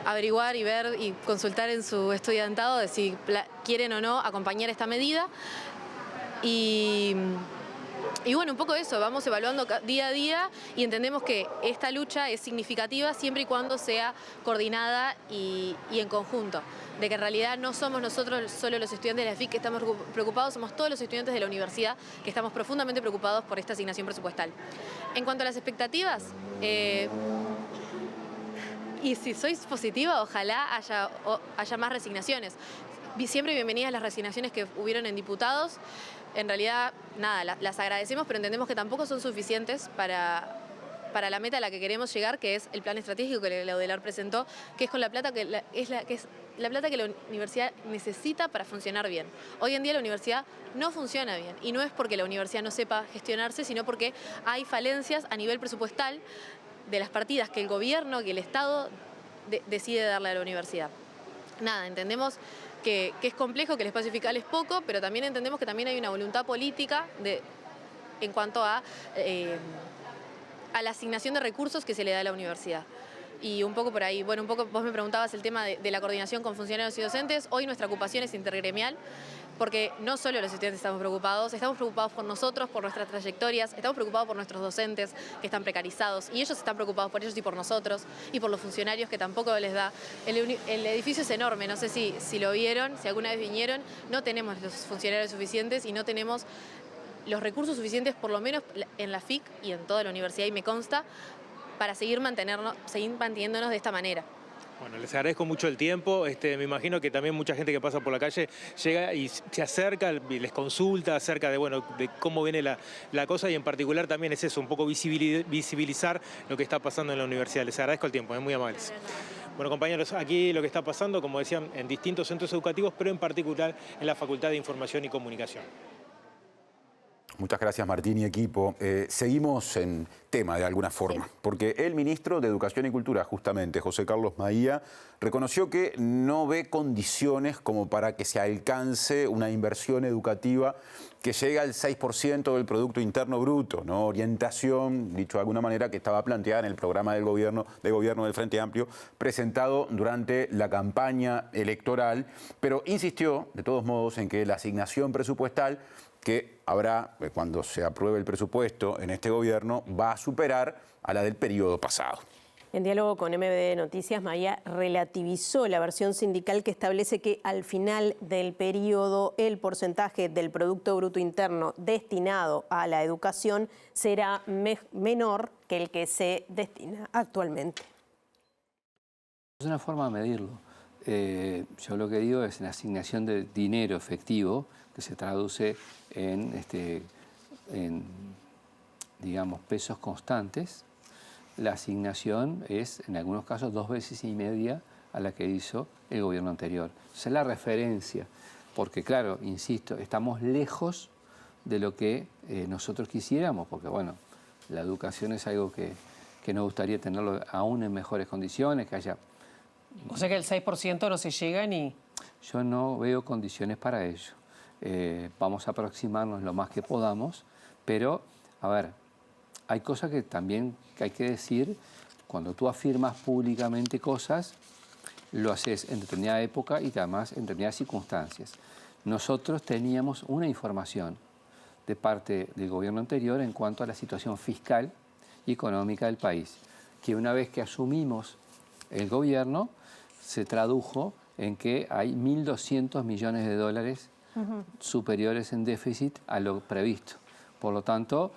averiguar y ver y consultar en su estudiantado de si quieren o no acompañar esta medida. Y bueno, un poco eso, vamos evaluando día a día y entendemos que esta lucha es significativa siempre y cuando sea coordinada y en conjunto. De que en realidad no somos nosotros solo los estudiantes de la FIC que estamos preocupados, somos todos los estudiantes de la universidad que estamos profundamente preocupados por esta asignación presupuestal. En cuanto a las expectativas, y si sois positiva, ojalá haya más resignaciones. Siempre bienvenidas las resignaciones que hubieron en diputados. En realidad, nada, las agradecemos, pero entendemos que tampoco son suficientes para la meta a la que queremos llegar, que es el plan estratégico que la UDELAR presentó, que es con la plata que es la plata que la universidad necesita para funcionar bien. Hoy en día la universidad no funciona bien, y no es porque la universidad no sepa gestionarse, sino porque hay falencias a nivel presupuestal de las partidas que el gobierno, que el Estado decide darle a la universidad. Nada, entendemos que es complejo, que el espacio fiscal es poco, pero también entendemos que también hay una voluntad política en cuanto a la asignación de recursos que se le da a la universidad. Y un poco por ahí, bueno, un poco vos me preguntabas el tema de la coordinación con funcionarios y docentes. Hoy nuestra ocupación es intergremial, porque no solo los estudiantes estamos preocupados por nosotros, por nuestras trayectorias, estamos preocupados por nuestros docentes que están precarizados, y ellos están preocupados por ellos y por nosotros, y por los funcionarios que tampoco les da. El edificio es enorme, no sé si lo vieron, si alguna vez vinieron, no tenemos los funcionarios suficientes y no tenemos los recursos suficientes, por lo menos en la FIC y en toda la universidad, y me consta, para seguir manteniéndonos de esta manera. Bueno, les agradezco mucho el tiempo. Me imagino que también mucha gente que pasa por la calle llega y se acerca y les consulta acerca de cómo viene la cosa, y en particular también es eso, un poco visibilizar lo que está pasando en la universidad. Les agradezco el tiempo, muy amables. Bueno, compañeros, aquí lo que está pasando, como decían, en distintos centros educativos, pero en particular en la Facultad de Información y Comunicación. Muchas gracias, Martín y equipo. Seguimos en tema de alguna forma, porque el ministro de Educación y Cultura, justamente, José Carlos Maía, reconoció que no ve condiciones como para que se alcance una inversión educativa que llegue al 6% del Producto Interno Bruto, ¿no? Orientación, dicho de alguna manera, que estaba planteada en el programa del gobierno del Frente Amplio, presentado durante la campaña electoral, pero insistió, de todos modos, en que la asignación presupuestal que habrá, cuando se apruebe el presupuesto en este gobierno, va a superar a la del periodo pasado. En diálogo con MBD Noticias, Maía relativizó la versión sindical que establece que al final del periodo el porcentaje del Producto Bruto Interno destinado a la educación será menor que el que se destina actualmente. Es una forma de medirlo. Yo lo que digo es la asignación de dinero efectivo que se traduce en digamos, pesos constantes. La asignación es, en algunos casos, 2,5 veces a la que hizo el gobierno anterior. Esa es la referencia, porque claro, insisto, estamos lejos de lo que nosotros quisiéramos, porque bueno, la educación es algo que nos gustaría tenerlo aún en mejores condiciones, que haya... O sea que el 6% no se llega ni... Yo no veo condiciones para ello. Vamos a aproximarnos lo más que podamos, pero, a ver, hay cosas que también hay que decir. Cuando tú afirmas públicamente cosas, lo haces en determinada época y además en determinadas circunstancias. Nosotros teníamos una información de parte del gobierno anterior en cuanto a la situación fiscal y económica del país, que una vez que asumimos el gobierno, se tradujo en que hay 1.200 millones de dólares superiores en déficit a lo previsto. Por lo tanto,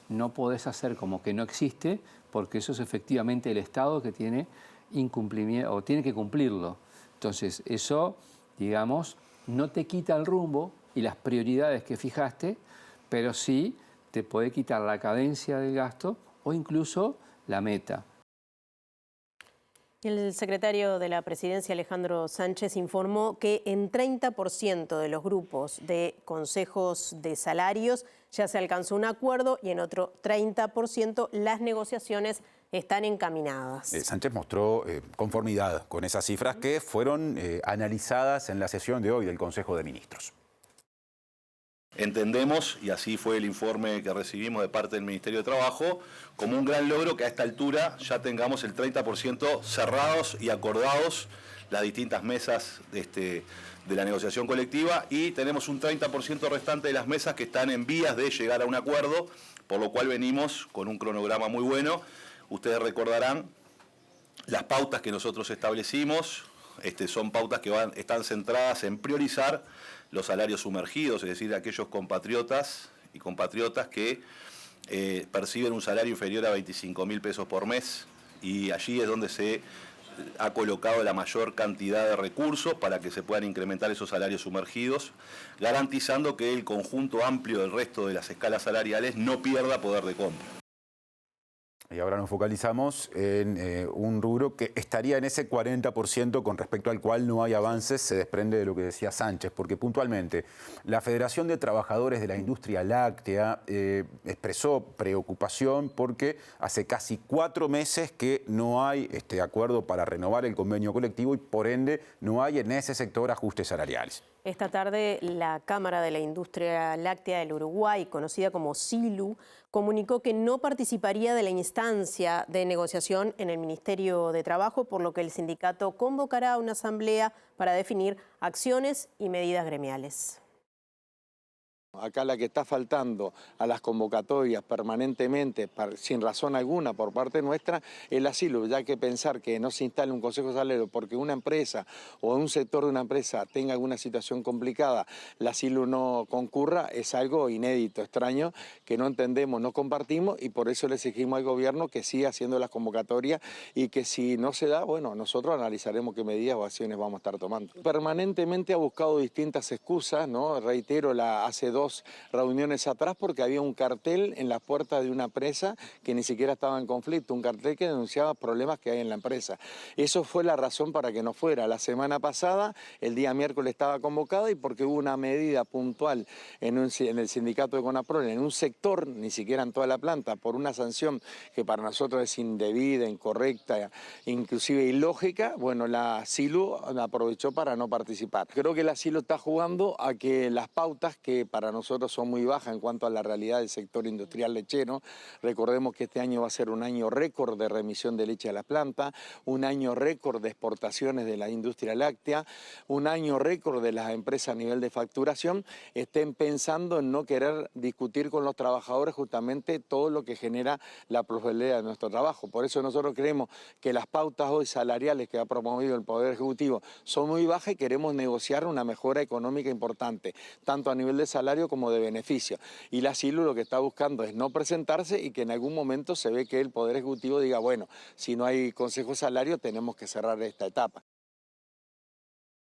no podés hacer como que no existe, porque eso es efectivamente el Estado que tiene incumplimiento o tiene que cumplirlo. Entonces, eso, digamos, no te quita el rumbo y las prioridades que fijaste, pero sí te puede quitar la cadencia del gasto o incluso la meta. El secretario de la Presidencia, Alejandro Sánchez, informó que en 30% de los grupos de consejos de salarios ya se alcanzó un acuerdo y en otro 30% las negociaciones están encaminadas. Sánchez mostró conformidad con esas cifras que fueron analizadas en la sesión de hoy del Consejo de Ministros. Entendemos, y así fue el informe que recibimos de parte del Ministerio de Trabajo, como un gran logro que a esta altura ya tengamos el 30% cerrados y acordados las distintas mesas de la negociación colectiva, y tenemos un 30% restante de las mesas que están en vías de llegar a un acuerdo, por lo cual venimos con un cronograma muy bueno. Ustedes recordarán las pautas que nosotros establecimos. Son pautas que están centradas en priorizar los salarios sumergidos, es decir, aquellos compatriotas y compatriotas que perciben un salario inferior a 25.000 pesos por mes, y allí es donde se ha colocado la mayor cantidad de recursos para que se puedan incrementar esos salarios sumergidos, garantizando que el conjunto amplio del resto de las escalas salariales no pierda poder de compra. Y ahora nos focalizamos en un rubro que estaría en ese 40% con respecto al cual no hay avances, se desprende de lo que decía Sánchez, porque puntualmente la Federación de Trabajadores de la Industria Láctea expresó preocupación porque hace casi 4 meses que no hay acuerdo para renovar el convenio colectivo y por ende no hay en ese sector ajustes salariales. Esta tarde, la Cámara de la Industria Láctea del Uruguay, conocida como SILU, comunicó que no participaría de la instancia de negociación en el Ministerio de Trabajo, por lo que el sindicato convocará una asamblea para definir acciones y medidas gremiales. Acá la que está faltando a las convocatorias permanentemente, sin razón alguna por parte nuestra, es la SILU, ya que pensar que no se instale un consejo salero porque una empresa o un sector de una empresa tenga alguna situación complicada, la SILU no concurra, es algo inédito, extraño, que no entendemos, no compartimos y por eso le exigimos al gobierno que siga haciendo las convocatorias y que si no se da, bueno, nosotros analizaremos qué medidas o acciones vamos a estar tomando. Permanentemente ha buscado distintas excusas, ¿no? Reitero, hace 2 reuniones atrás porque había un cartel en la puerta de una empresa que ni siquiera estaba en conflicto, un cartel que denunciaba problemas que hay en la empresa. Eso fue la razón para que no fuera. La semana pasada, el día miércoles estaba convocada y porque hubo una medida puntual en el sindicato de Conaprol, en un sector, ni siquiera en toda la planta, por una sanción que para nosotros es indebida, incorrecta, inclusive ilógica, bueno, la SILU aprovechó para no participar. Creo que la SILU está jugando a que las pautas que para nosotros son muy bajas en cuanto a la realidad del sector industrial lechero. Recordemos que este año va a ser un año récord de remisión de leche a la planta, un año récord de exportaciones de la industria láctea, un año récord de las empresas a nivel de facturación, estén pensando en no querer discutir con los trabajadores justamente todo lo que genera la plusvalía de nuestro trabajo. Por eso nosotros creemos que las pautas hoy salariales que ha promovido el Poder Ejecutivo son muy bajas y queremos negociar una mejora económica importante, tanto a nivel de salario como de beneficio. Y la SILU lo que está buscando es no presentarse y que en algún momento se ve que el Poder Ejecutivo diga, bueno, si no hay consejo salario tenemos que cerrar esta etapa.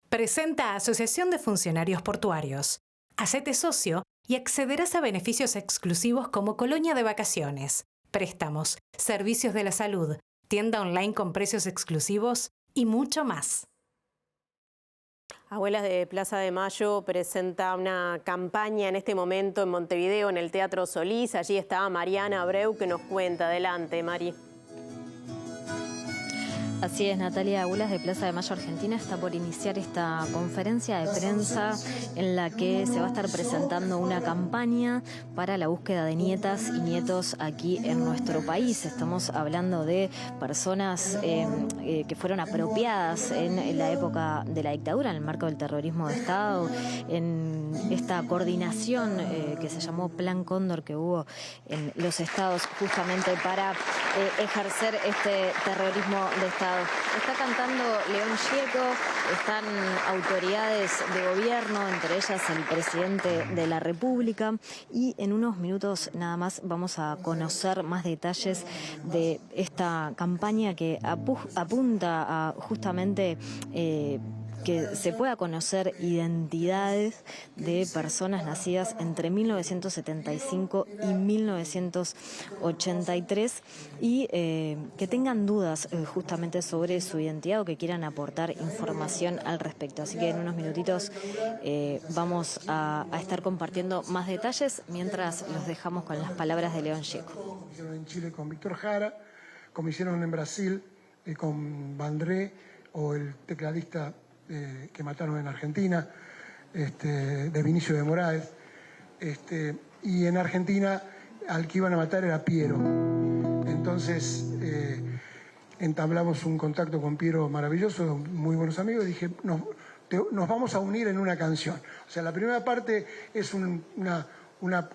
Presenta Asociación de Funcionarios Portuarios. Hacete socio y accederás a beneficios exclusivos como colonia de vacaciones, préstamos, servicios de la salud, tienda online con precios exclusivos y mucho más. Abuelas de Plaza de Mayo presenta una campaña en este momento en Montevideo, en el Teatro Solís. Allí está Mariana Abreu que nos cuenta. Adelante, Mari. Así es, Natalia. Abuelas de Plaza de Mayo Argentina está por iniciar esta conferencia de prensa en la que se va a estar presentando una campaña para la búsqueda de nietas y nietos aquí en nuestro país. Estamos hablando de personas que fueron apropiadas en la época de la dictadura, en el marco del terrorismo de Estado, en esta coordinación que se llamó Plan Cóndor que hubo en los estados justamente para ejercer este terrorismo de Estado. Está cantando León Gieco, están autoridades de gobierno, entre ellas el presidente de la República, y en unos minutos nada más vamos a conocer más detalles de esta campaña que apunta a justamente que se pueda conocer identidades de personas nacidas entre 1975 y 1983 y que tengan dudas justamente sobre su identidad o que quieran aportar información al respecto. Así que en unos minutitos vamos a estar compartiendo más detalles mientras los dejamos con las palabras de León Gieco. Como hicieron en Chile con Víctor Jara, como hicieron en Brasil con Vandré o el tecladista que mataron en Argentina, de Vinicio de Moraes, y en Argentina al que iban a matar era Piero. Entonces entablamos un contacto con Piero maravilloso, muy buenos amigos, y dije, nos vamos a unir en una canción. O sea, la primera parte es una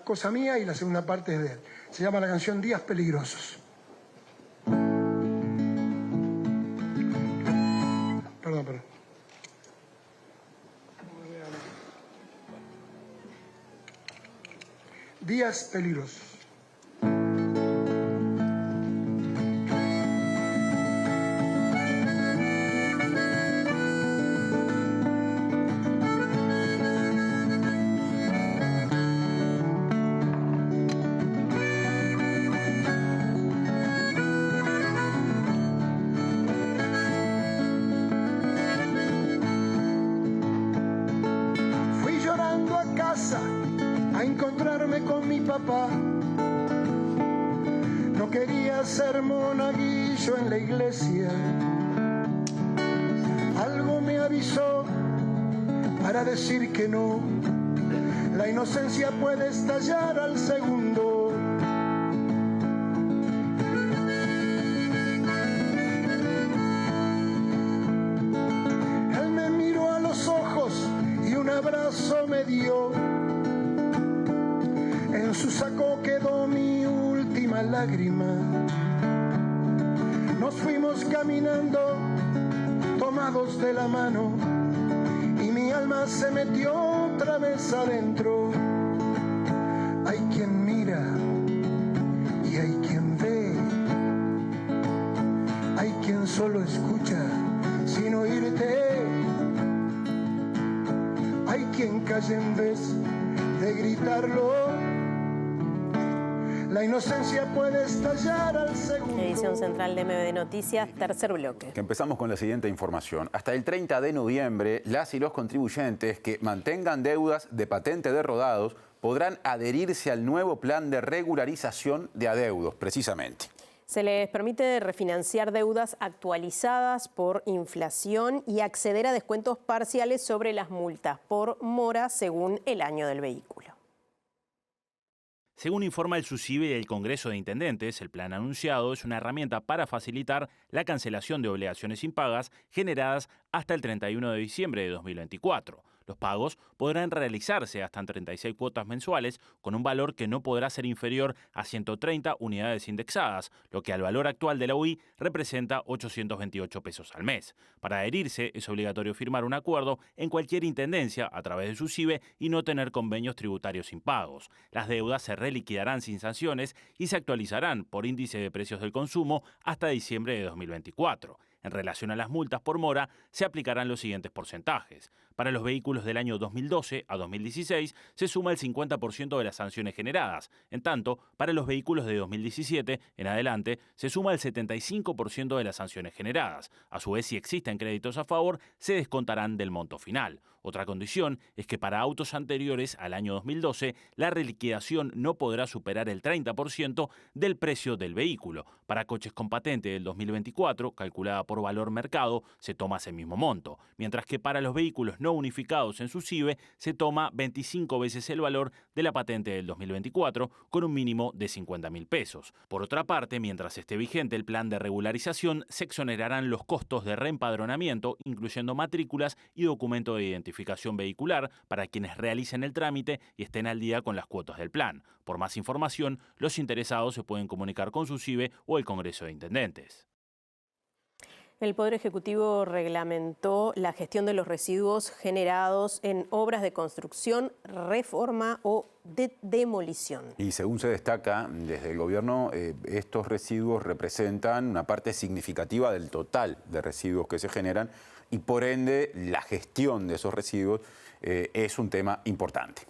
cosa mía y la segunda parte es de él. Se llama la canción Días Peligrosos. Perdón. Días peligrosos. Fui llorando a casa a encontrarme con mi papá. No quería ser monaguillo en la iglesia. Algo me avisó para decir que no. La inocencia puede estallar al segundo. Él me miró a los ojos y un abrazo me dio. una lágrima. Nos fuimos caminando, tomados de la mano, y mi alma se metió otra vez adentro. Hay quien mira y hay quien ve, hay quien solo escucha sin oírte, hay quien calla en vez de gritarlo. La inocencia puede estallar al segundo. Edición central de MBD Noticias, tercer bloque. Empezamos con la siguiente información. Hasta el 30 de noviembre, las y los contribuyentes que mantengan deudas de patente de rodados podrán adherirse al nuevo plan de regularización de adeudos, precisamente. Se les permite refinanciar deudas actualizadas por inflación y acceder a descuentos parciales sobre las multas por mora según el año del vehículo. Según informa el SUSIBE y el Congreso de Intendentes, el plan anunciado es una herramienta para facilitar la cancelación de obligaciones impagas generadas hasta el 31 de diciembre de 2024. Los pagos podrán realizarse hasta en 36 cuotas mensuales con un valor que no podrá ser inferior a 130 unidades indexadas, lo que al valor actual de la UI representa 828 pesos al mes. Para adherirse es obligatorio firmar un acuerdo en cualquier intendencia a través de SUSIBE y no tener convenios tributarios impagos. Las deudas se reliquidarán sin sanciones y se actualizarán por índice de precios del consumo hasta diciembre de 2024. En relación a las multas por mora, se aplicarán los siguientes porcentajes. Para los vehículos del año 2012 a 2016 se suma el 50% de las sanciones generadas. En tanto, para los vehículos de 2017 en adelante se suma el 75% de las sanciones generadas. A su vez, si existen créditos a favor, se descontarán del monto final. Otra condición es que para autos anteriores al año 2012, la reliquidación no podrá superar el 30% del precio del vehículo. Para coches con patente del 2024, calculada por valor mercado, se toma ese mismo monto, mientras que para los vehículos no unificados en SUSIBE se toma 25 veces el valor de la patente del 2024, con un mínimo de 50.000 pesos. Por otra parte, mientras esté vigente el plan de regularización, se exonerarán los costos de reempadronamiento, incluyendo matrículas y documento de identificación vehicular para quienes realicen el trámite y estén al día con las cuotas del plan. Por más información, los interesados se pueden comunicar con SUSIBE o el Congreso de Intendentes. El Poder Ejecutivo reglamentó la gestión de los residuos generados en obras de construcción, reforma o de demolición. Y según se destaca desde el gobierno, estos residuos representan una parte significativa del total de residuos que se generan y por ende la gestión de esos residuos es un tema importante.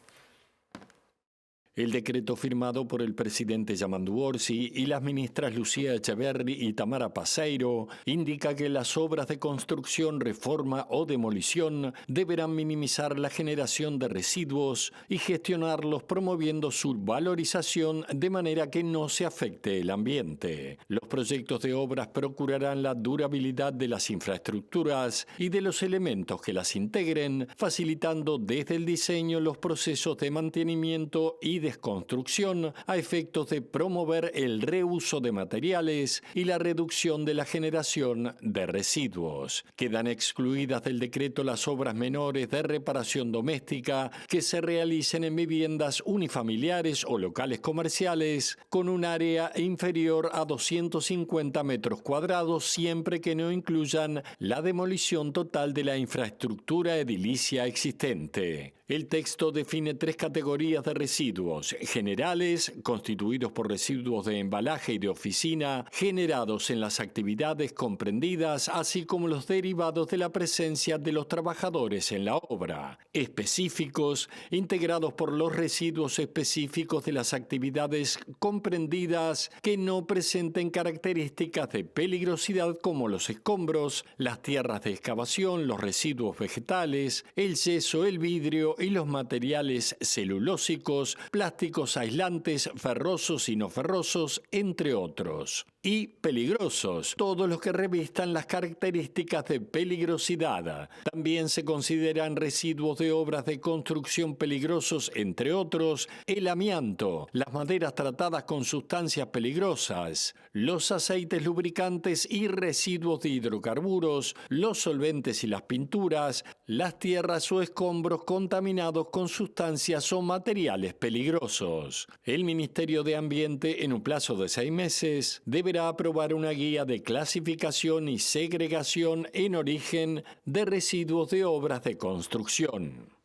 El decreto firmado por el presidente Yamandu Orsi y las ministras Lucía Echeverri y Tamara Paseiro indica que las obras de construcción, reforma o demolición deberán minimizar la generación de residuos y gestionarlos promoviendo su valorización de manera que no se afecte el ambiente. Los proyectos de obras procurarán la durabilidad de las infraestructuras y de los elementos que las integren, facilitando desde el diseño los procesos de mantenimiento y desconstrucción a efectos de promover el reuso de materiales y la reducción de la generación de residuos. Quedan excluidas del decreto las obras menores de reparación doméstica que se realicen en viviendas unifamiliares o locales comerciales con un área inferior a 250 metros cuadrados siempre que no incluyan la demolición total de la infraestructura edilicia existente. El texto define 3 categorías de residuos: generales, constituidos por residuos de embalaje y de oficina, generados en las actividades comprendidas, así como los derivados de la presencia de los trabajadores en la obra; específicos, integrados por los residuos específicos de las actividades comprendidas que no presenten características de peligrosidad como los escombros, las tierras de excavación, los residuos vegetales, el yeso, el vidrio y los materiales celulósicos, plásticos aislantes, ferrosos y no ferrosos, entre otros. Y peligrosos, todos los que revistan las características de peligrosidad. También se consideran residuos de obras de construcción peligrosos, entre otros, el amianto, las maderas tratadas con sustancias peligrosas, los aceites lubricantes y residuos de hidrocarburos, los solventes y las pinturas, las tierras o escombros contaminados con sustancias o materiales peligrosos. peligrosos. El Ministerio de Ambiente, en un plazo de 6 meses, deberá aprobar una guía de clasificación y segregación en origen de residuos de obras de construcción.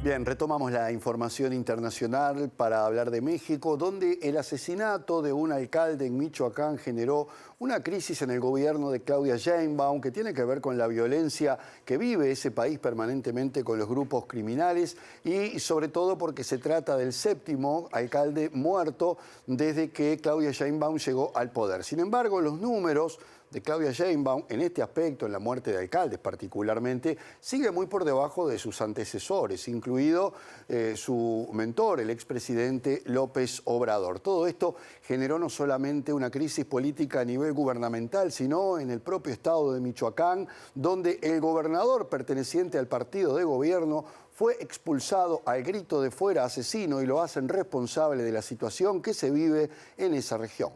Bien, retomamos la información internacional para hablar de México, donde el asesinato de un alcalde en Michoacán generó una crisis en el gobierno de Claudia Sheinbaum que tiene que ver con la violencia que vive ese país permanentemente con los grupos criminales y sobre todo porque se trata del 7º alcalde muerto desde que Claudia Sheinbaum llegó al poder. Sin embargo, los números de Claudia Sheinbaum en este aspecto, en la muerte de alcaldes particularmente, sigue muy por debajo de sus antecesores, incluido su mentor, el expresidente López Obrador. Todo esto generó no solamente una crisis política a nivel gubernamental, sino en el propio estado de Michoacán, donde el gobernador perteneciente al partido de gobierno fue expulsado al grito de fuera asesino y lo hacen responsable de la situación que se vive en esa región.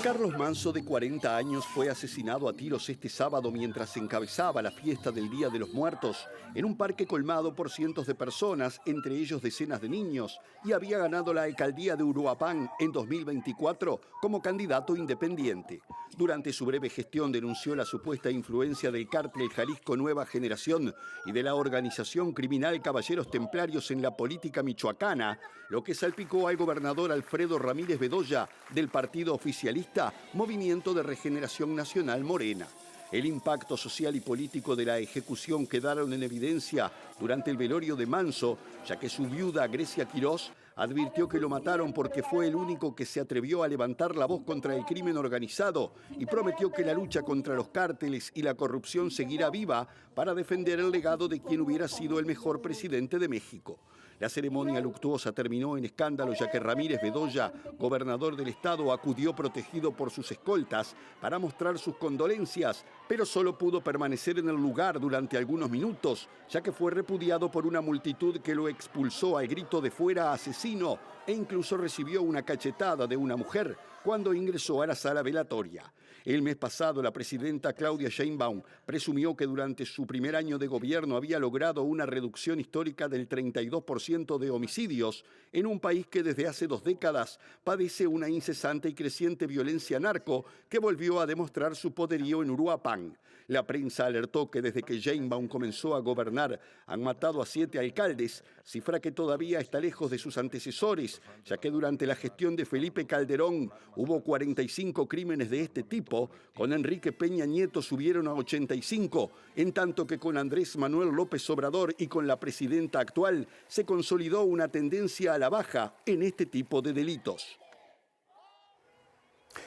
Carlos Manso, de 40 años, fue asesinado a tiros este sábado mientras encabezaba la fiesta del Día de los Muertos en un parque colmado por cientos de personas, entre ellos decenas de niños, y había ganado la alcaldía de Uruapan en 2024 como candidato independiente. Durante su breve gestión denunció la supuesta influencia del cártel Jalisco Nueva Generación y de la organización criminal Caballeros Templarios en la política michoacana, lo que salpicó al gobernador Alfredo Ramírez Bedoya del partido oficialista Movimiento de Regeneración Nacional Morena. El impacto social y político de la ejecución quedaron en evidencia durante el velorio de Manso, ya que su viuda Grecia Quirós advirtió que lo mataron porque fue el único que se atrevió a levantar la voz contra el crimen organizado y prometió que la lucha contra los cárteles y la corrupción seguirá viva para defender el legado de quien hubiera sido el mejor presidente de México. La ceremonia luctuosa terminó en escándalo ya que Ramírez Bedoya, gobernador del estado, acudió protegido por sus escoltas para mostrar sus condolencias, pero solo pudo permanecer en el lugar durante algunos minutos, ya que fue repudiado por una multitud que lo expulsó al grito de fuera asesino e incluso recibió una cachetada de una mujer cuando ingresó a la sala velatoria. El mes pasado, la presidenta Claudia Sheinbaum presumió que durante su primer año de gobierno había logrado una reducción histórica del 32% de homicidios en un país que desde hace 2 décadas padece una incesante y creciente violencia narco que volvió a demostrar su poderío en Uruapan. La prensa alertó que desde que Sheinbaum comenzó a gobernar han matado a 7 alcaldes, cifra que todavía está lejos de sus antecesores, ya que durante la gestión de Felipe Calderón hubo 45 crímenes de este tipo, con Enrique Peña Nieto subieron a 85, en tanto que con Andrés Manuel López Obrador y con la presidenta actual se consolidó una tendencia a la baja en este tipo de delitos.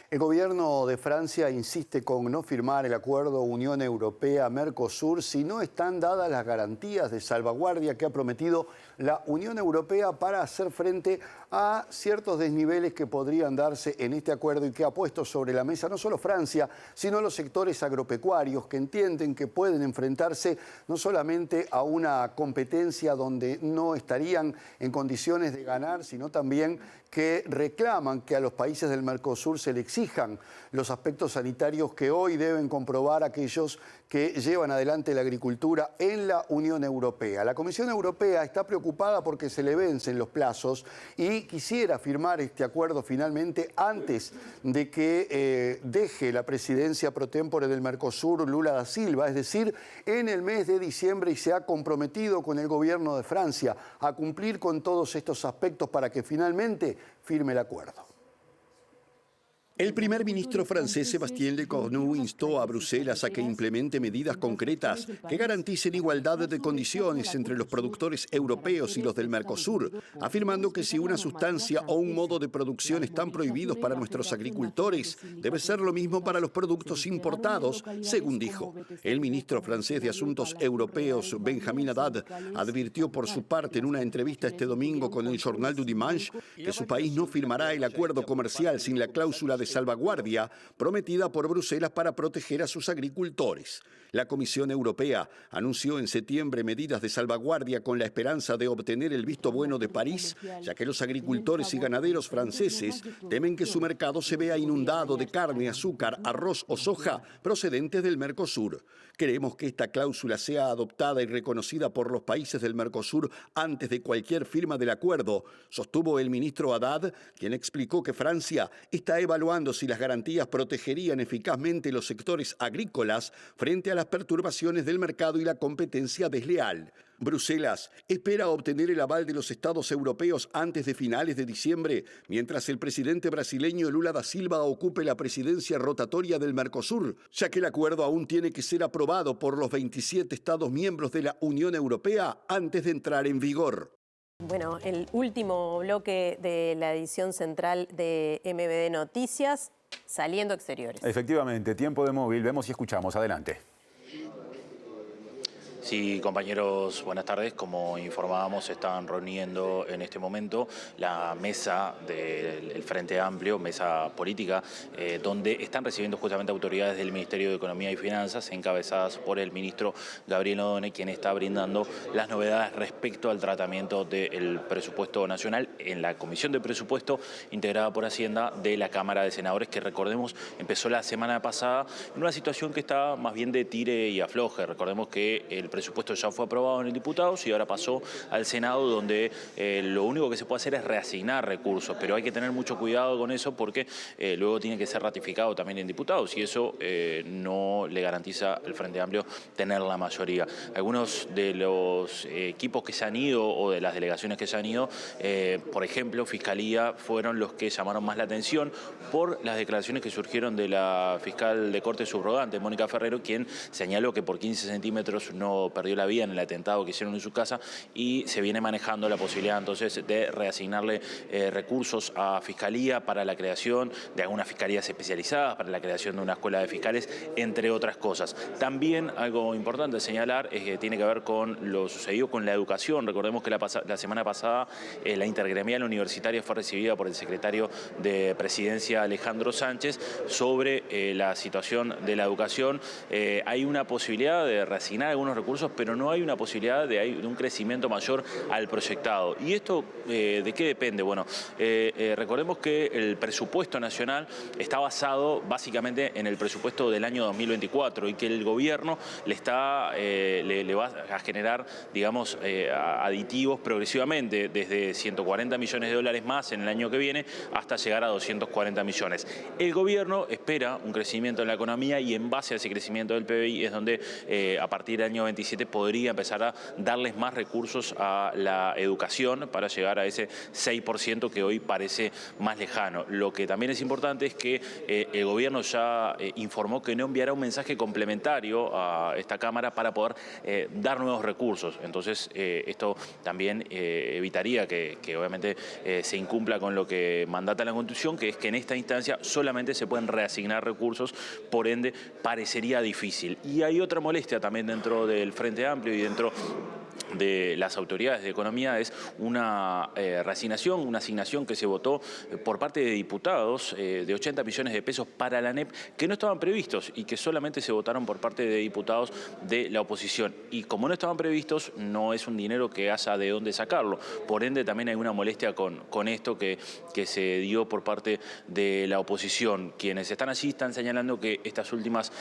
El gobierno de Francia insiste con no firmar el acuerdo Unión Europea-Mercosur si no están dadas las garantías de salvaguardia que ha prometido la Unión Europea para hacer frente a ciertos desniveles que podrían darse en este acuerdo y que ha puesto sobre la mesa no solo Francia, sino los sectores agropecuarios que entienden que pueden enfrentarse no solamente a una competencia donde no estarían en condiciones de ganar, sino también que reclaman que a los países del Mercosur se le exijan los aspectos sanitarios que hoy deben comprobar aquellos que llevan adelante la agricultura en la Unión Europea. La Comisión Europea está preocupada porque se le vencen los plazos y quisiera firmar este acuerdo finalmente antes de que deje la presidencia pro tempore del Mercosur Lula da Silva, es decir, en el mes de diciembre, y se ha comprometido con el gobierno de Francia a cumplir con todos estos aspectos para que finalmente firme el acuerdo. El primer ministro francés Sébastien Lecornu instó a Bruselas a que implemente medidas concretas que garanticen igualdad de condiciones entre los productores europeos y los del Mercosur, afirmando que si una sustancia o un modo de producción están prohibidos para nuestros agricultores, debe ser lo mismo para los productos importados, según dijo. El ministro francés de Asuntos Europeos, Benjamin Haddad, advirtió por su parte en una entrevista este domingo con el Journal du Dimanche que su país no firmará el acuerdo comercial sin la cláusula de de salvaguardia prometida por Bruselas para proteger a sus agricultores. La Comisión Europea anunció en septiembre medidas de salvaguardia con la esperanza de obtener el visto bueno de París, ya que los agricultores y ganaderos franceses temen que su mercado se vea inundado de carne, azúcar, arroz o soja procedentes del Mercosur. Queremos que esta cláusula sea adoptada y reconocida por los países del Mercosur antes de cualquier firma del acuerdo, sostuvo el ministro Haddad, quien explicó que Francia está evaluando si las garantías protegerían eficazmente los sectores agrícolas frente a las perturbaciones del mercado y la competencia desleal. Bruselas espera obtener el aval de los estados europeos antes de finales de diciembre, mientras el presidente brasileño Lula da Silva ocupe la presidencia rotatoria del Mercosur, ya que el acuerdo aún tiene que ser aprobado por los 27 estados miembros de la Unión Europea antes de entrar en vigor. Bueno, el último bloque de la edición central de MBD Noticias, saliendo exteriores. Efectivamente, tiempo de móvil, vemos y escuchamos. Adelante. Sí, compañeros, buenas tardes. Como informábamos, se están reuniendo en este momento la mesa del Frente Amplio, mesa política, donde están recibiendo justamente autoridades del Ministerio de Economía y Finanzas, encabezadas por el ministro Gabriel Odone, quien está brindando las novedades respecto al tratamiento del presupuesto nacional en la Comisión de Presupuesto integrada por Hacienda de la Cámara de Senadores, que recordemos empezó la semana pasada en una situación que está más bien de tire y afloje. Recordemos que el presupuesto ya fue aprobado en el Diputados y ahora pasó al Senado, donde lo único que se puede hacer es reasignar recursos, pero hay que tener mucho cuidado con eso porque luego tiene que ser ratificado también en Diputados y eso no le garantiza al Frente Amplio tener la mayoría. Algunos de los equipos que se han ido o de las delegaciones que se han ido, por ejemplo, Fiscalía, fueron los que llamaron más la atención por las declaraciones que surgieron de la fiscal de Corte subrogante, Mónica Ferrero, quien señaló que por 15 centímetros no perdió la vida en el atentado que hicieron en su casa y se viene manejando la posibilidad entonces de reasignarle recursos a Fiscalía para la creación de algunas fiscalías especializadas, para la creación de una escuela de fiscales, entre otras cosas. También algo importante señalar es que tiene que ver con lo sucedido con la educación. Recordemos que la semana pasada la intergremial universitaria fue recibida por el secretario de Presidencia, Alejandro Sánchez, sobre la situación de la educación. Hay una posibilidad de reasignar algunos recursos, pero no hay una posibilidad de un crecimiento mayor al proyectado. ¿Y esto de qué depende? Bueno, recordemos que el presupuesto nacional está basado básicamente en el presupuesto del año 2024 y que el gobierno le va a generar, digamos, aditivos progresivamente, desde 140 millones de dólares más en el año que viene hasta llegar a 240 millones. El gobierno espera un crecimiento en la economía y en base a ese crecimiento del PBI es donde a partir del año 27 podría empezar a darles más recursos a la educación para llegar a ese 6% que hoy parece más lejano. Lo que también es importante es que el gobierno ya informó que no enviará un mensaje complementario a esta Cámara para poder dar nuevos recursos. Entonces esto también evitaría que obviamente se incumpla con lo que mandata la Constitución, que es que en esta instancia solamente se pueden reasignar recursos, por ende parecería difícil. Y hay otra molestia también dentro del Frente Amplio y dentro de las autoridades de economía, es una reasignación, una asignación que se votó por parte de diputados de 80 millones de pesos para la ANEP que no estaban previstos y que solamente se votaron por parte de diputados de la oposición. Y como no estaban previstos, no es un dinero que haya de dónde sacarlo. Por ende, también hay una molestia con esto que se dio por parte de la oposición. Quienes están allí están señalando que estas últimas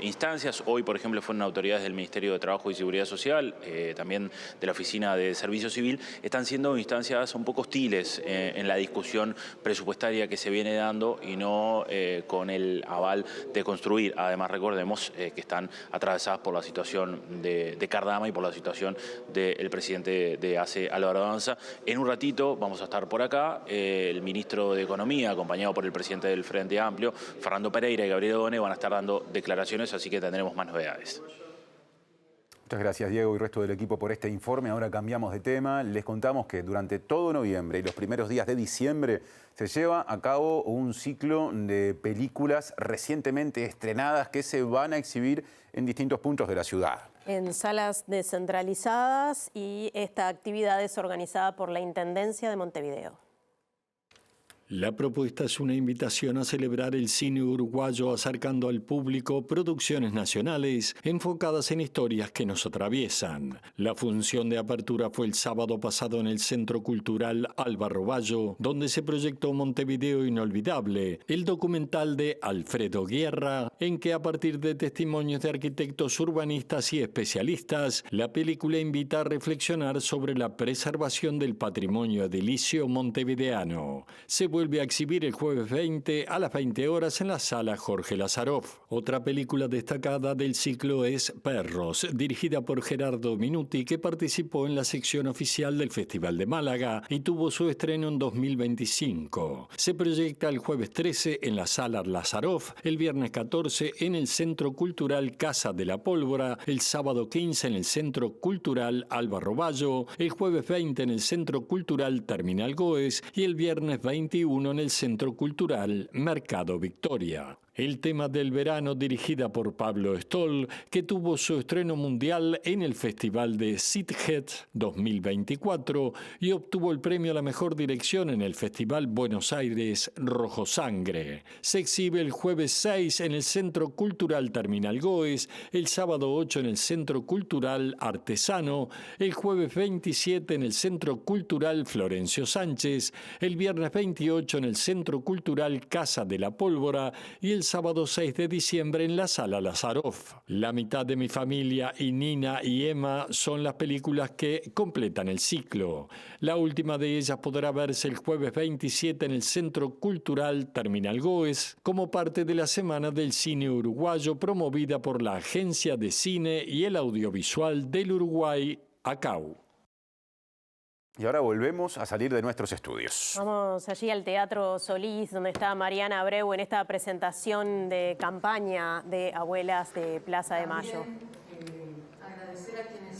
instancias, hoy por ejemplo fueron autoridades del Ministerio de Trabajo y Seguridad Social, también de la Oficina de Servicio Civil, están siendo instancias un poco hostiles en la discusión presupuestaria que se viene dando y no con el aval de construir. Además, recordemos que están atravesadas por la situación de Cardama y por la situación del presidente de ACE, Álvaro Danza. En un ratito vamos a estar por acá, el ministro de Economía, acompañado por el presidente del Frente Amplio, Fernando Pereira y Gabriel Odone, van a estar dando declaraciones, así que tendremos más novedades. Muchas gracias, Diego, y resto del equipo por este informe. Ahora cambiamos de tema. Les contamos que durante todo noviembre y los primeros días de diciembre se lleva a cabo un ciclo de películas recientemente estrenadas que se van a exhibir en distintos puntos de la ciudad. En salas descentralizadas, y esta actividad es organizada por la Intendencia de Montevideo. La propuesta es una invitación a celebrar el cine uruguayo acercando al público producciones nacionales enfocadas en historias que nos atraviesan. La función de apertura fue el sábado pasado en el Centro Cultural Álvaro Vallo, donde se proyectó Montevideo Inolvidable, el documental de Alfredo Guerra, en que a partir de testimonios de arquitectos, urbanistas y especialistas, la película invita a reflexionar sobre la preservación del patrimonio edilicio montevideano. Se vuelve a exhibir el jueves 20 a las 20 horas en la sala Jorge Lazaroff. Otra película destacada del ciclo es Perros, dirigida por Gerardo Minuti, que participó en la sección oficial del Festival de Málaga y tuvo su estreno en 2025. Se proyecta el jueves 13 en la sala Lazaroff, el viernes 14 en el Centro Cultural Casa de la Pólvora, el sábado 15 en el Centro Cultural Álvaro Vallo, el jueves 20 en el Centro Cultural Terminal Goes y el viernes 21 en el Centro Cultural Mercado Victoria. El tema del verano, dirigida por Pablo Stoll, que tuvo su estreno mundial en el Festival de Sitges 2024 y obtuvo el premio a la mejor dirección en el Festival Buenos Aires Rojo Sangre. Se exhibe el jueves 6 en el Centro Cultural Terminal Goes, el sábado 8 en el Centro Cultural Artesano, el jueves 27 en el Centro Cultural Florencio Sánchez, el viernes 28 en el Centro Cultural Casa de la Pólvora y el sábado 6 de diciembre en la Sala Lazaroff. La mitad de mi familia y Nina y Emma son las películas que completan el ciclo. La última de ellas podrá verse el jueves 27 en el Centro Cultural Terminal Goes como parte de la Semana del Cine Uruguayo promovida por la Agencia de Cine y el Audiovisual del Uruguay, ACAU. Y ahora volvemos a salir de nuestros estudios. Vamos allí al Teatro Solís, donde está Mariana Abreu en esta presentación de campaña de Abuelas de Plaza de Mayo. Agradecer a quienes...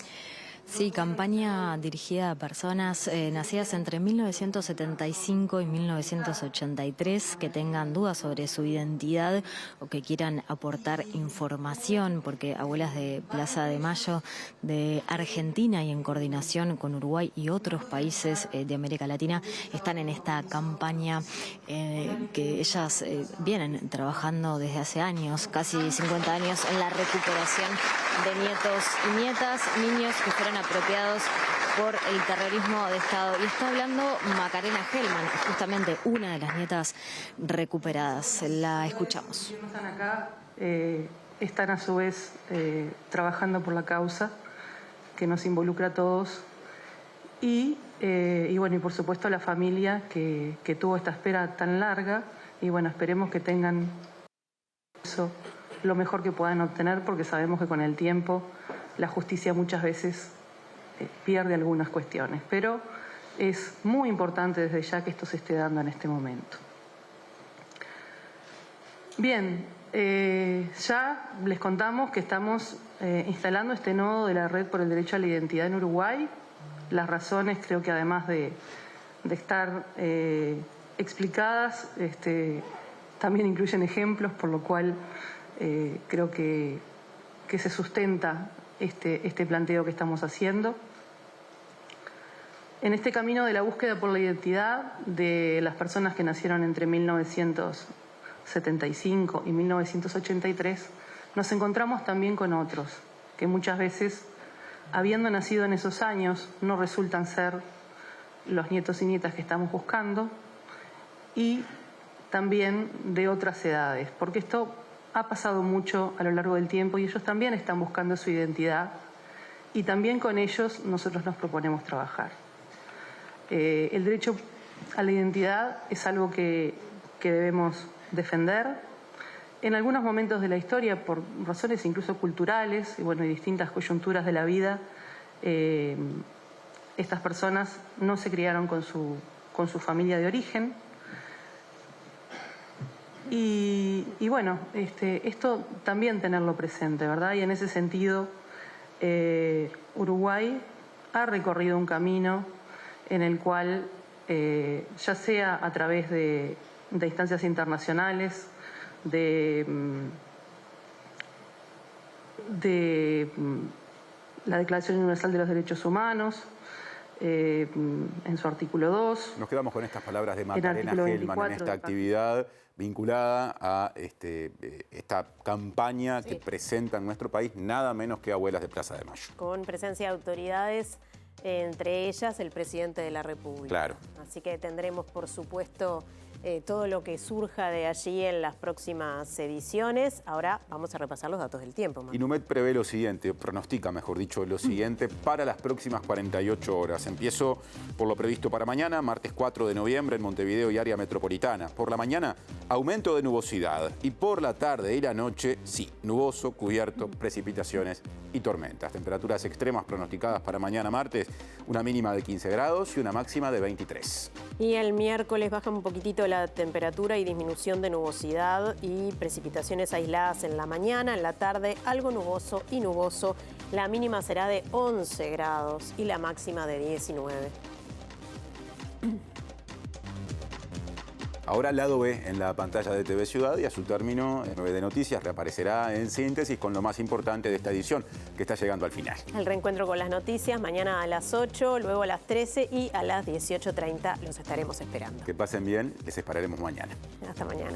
Sí, campaña dirigida a personas nacidas entre 1975 y 1983 que tengan dudas sobre su identidad o que quieran aportar información, porque Abuelas de Plaza de Mayo de Argentina y en coordinación con Uruguay y otros países de América Latina están en esta campaña que ellas vienen trabajando desde hace años, casi 50 años, en la recuperación de nietos y nietas, niños que fueron apropiados por el terrorismo de Estado. Y está hablando Macarena Hellman, justamente una de las nietas recuperadas. La escuchamos. Están acá, están a su vez trabajando por la causa que nos involucra a todos. Y bueno, y por supuesto la familia que tuvo esta espera tan larga. Y bueno, esperemos que tengan eso lo mejor que puedan obtener, porque sabemos que con el tiempo la justicia muchas veces pierde algunas cuestiones, pero es muy importante desde ya que esto se esté dando en este momento. Bien, ya les contamos que estamos instalando este nodo de la Red por el Derecho a la Identidad en Uruguay. Las razones creo que además de estar explicadas, también incluyen ejemplos, por lo cual creo que se sustenta este planteo que estamos haciendo. En este camino de la búsqueda por la identidad de las personas que nacieron entre 1975 y 1983, nos encontramos también con otros que muchas veces, habiendo nacido en esos años, no resultan ser los nietos y nietas que estamos buscando, y también de otras edades, porque esto ha pasado mucho a lo largo del tiempo y ellos también están buscando su identidad y también con ellos nosotros nos proponemos trabajar. El derecho a la identidad es algo que debemos defender. En algunos momentos de la historia, por razones incluso culturales y bueno, y distintas coyunturas de la vida, estas personas no se criaron con su familia de origen. Y bueno, esto también tenerlo presente, ¿verdad? Y en ese sentido, Uruguay ha recorrido un camino en el cual, ya sea a través de instancias internacionales, de la Declaración Universal de los Derechos Humanos, en su artículo 2. Nos quedamos con estas palabras de Macarena artículo Gelman en 24 esta del actividad vinculada a esta campaña que presenta en nuestro país nada menos que Abuelas de Plaza de Mayo. Con presencia de autoridades, entre ellas el presidente de la República. Claro. Así que tendremos, por supuesto, todo lo que surja de allí en las próximas ediciones. Ahora vamos a repasar los datos del tiempo. Inumet prevé lo siguiente, pronostica, mejor dicho, lo siguiente para las próximas 48 horas. Empiezo por lo previsto para mañana, martes 4 de noviembre en Montevideo y área metropolitana. Por la mañana, aumento de nubosidad. Y por la tarde y la noche, sí, nuboso, cubierto, precipitaciones y tormentas. Temperaturas extremas pronosticadas para mañana martes, una mínima de 15 grados y una máxima de 23. Y el miércoles baja un poquitito la temperatura y disminución de nubosidad y precipitaciones aisladas en la mañana, en la tarde algo nuboso y nuboso. La mínima será de 11 grados y la máxima de 19. Ahora lado B en la pantalla de TV Ciudad y a su término, el 9 de Noticias reaparecerá en síntesis con lo más importante de esta edición, que está llegando al final. El reencuentro con las noticias mañana a las 8, luego a las 13 y a las 18:30 los estaremos esperando. Que pasen bien, les esperaremos mañana. Hasta mañana.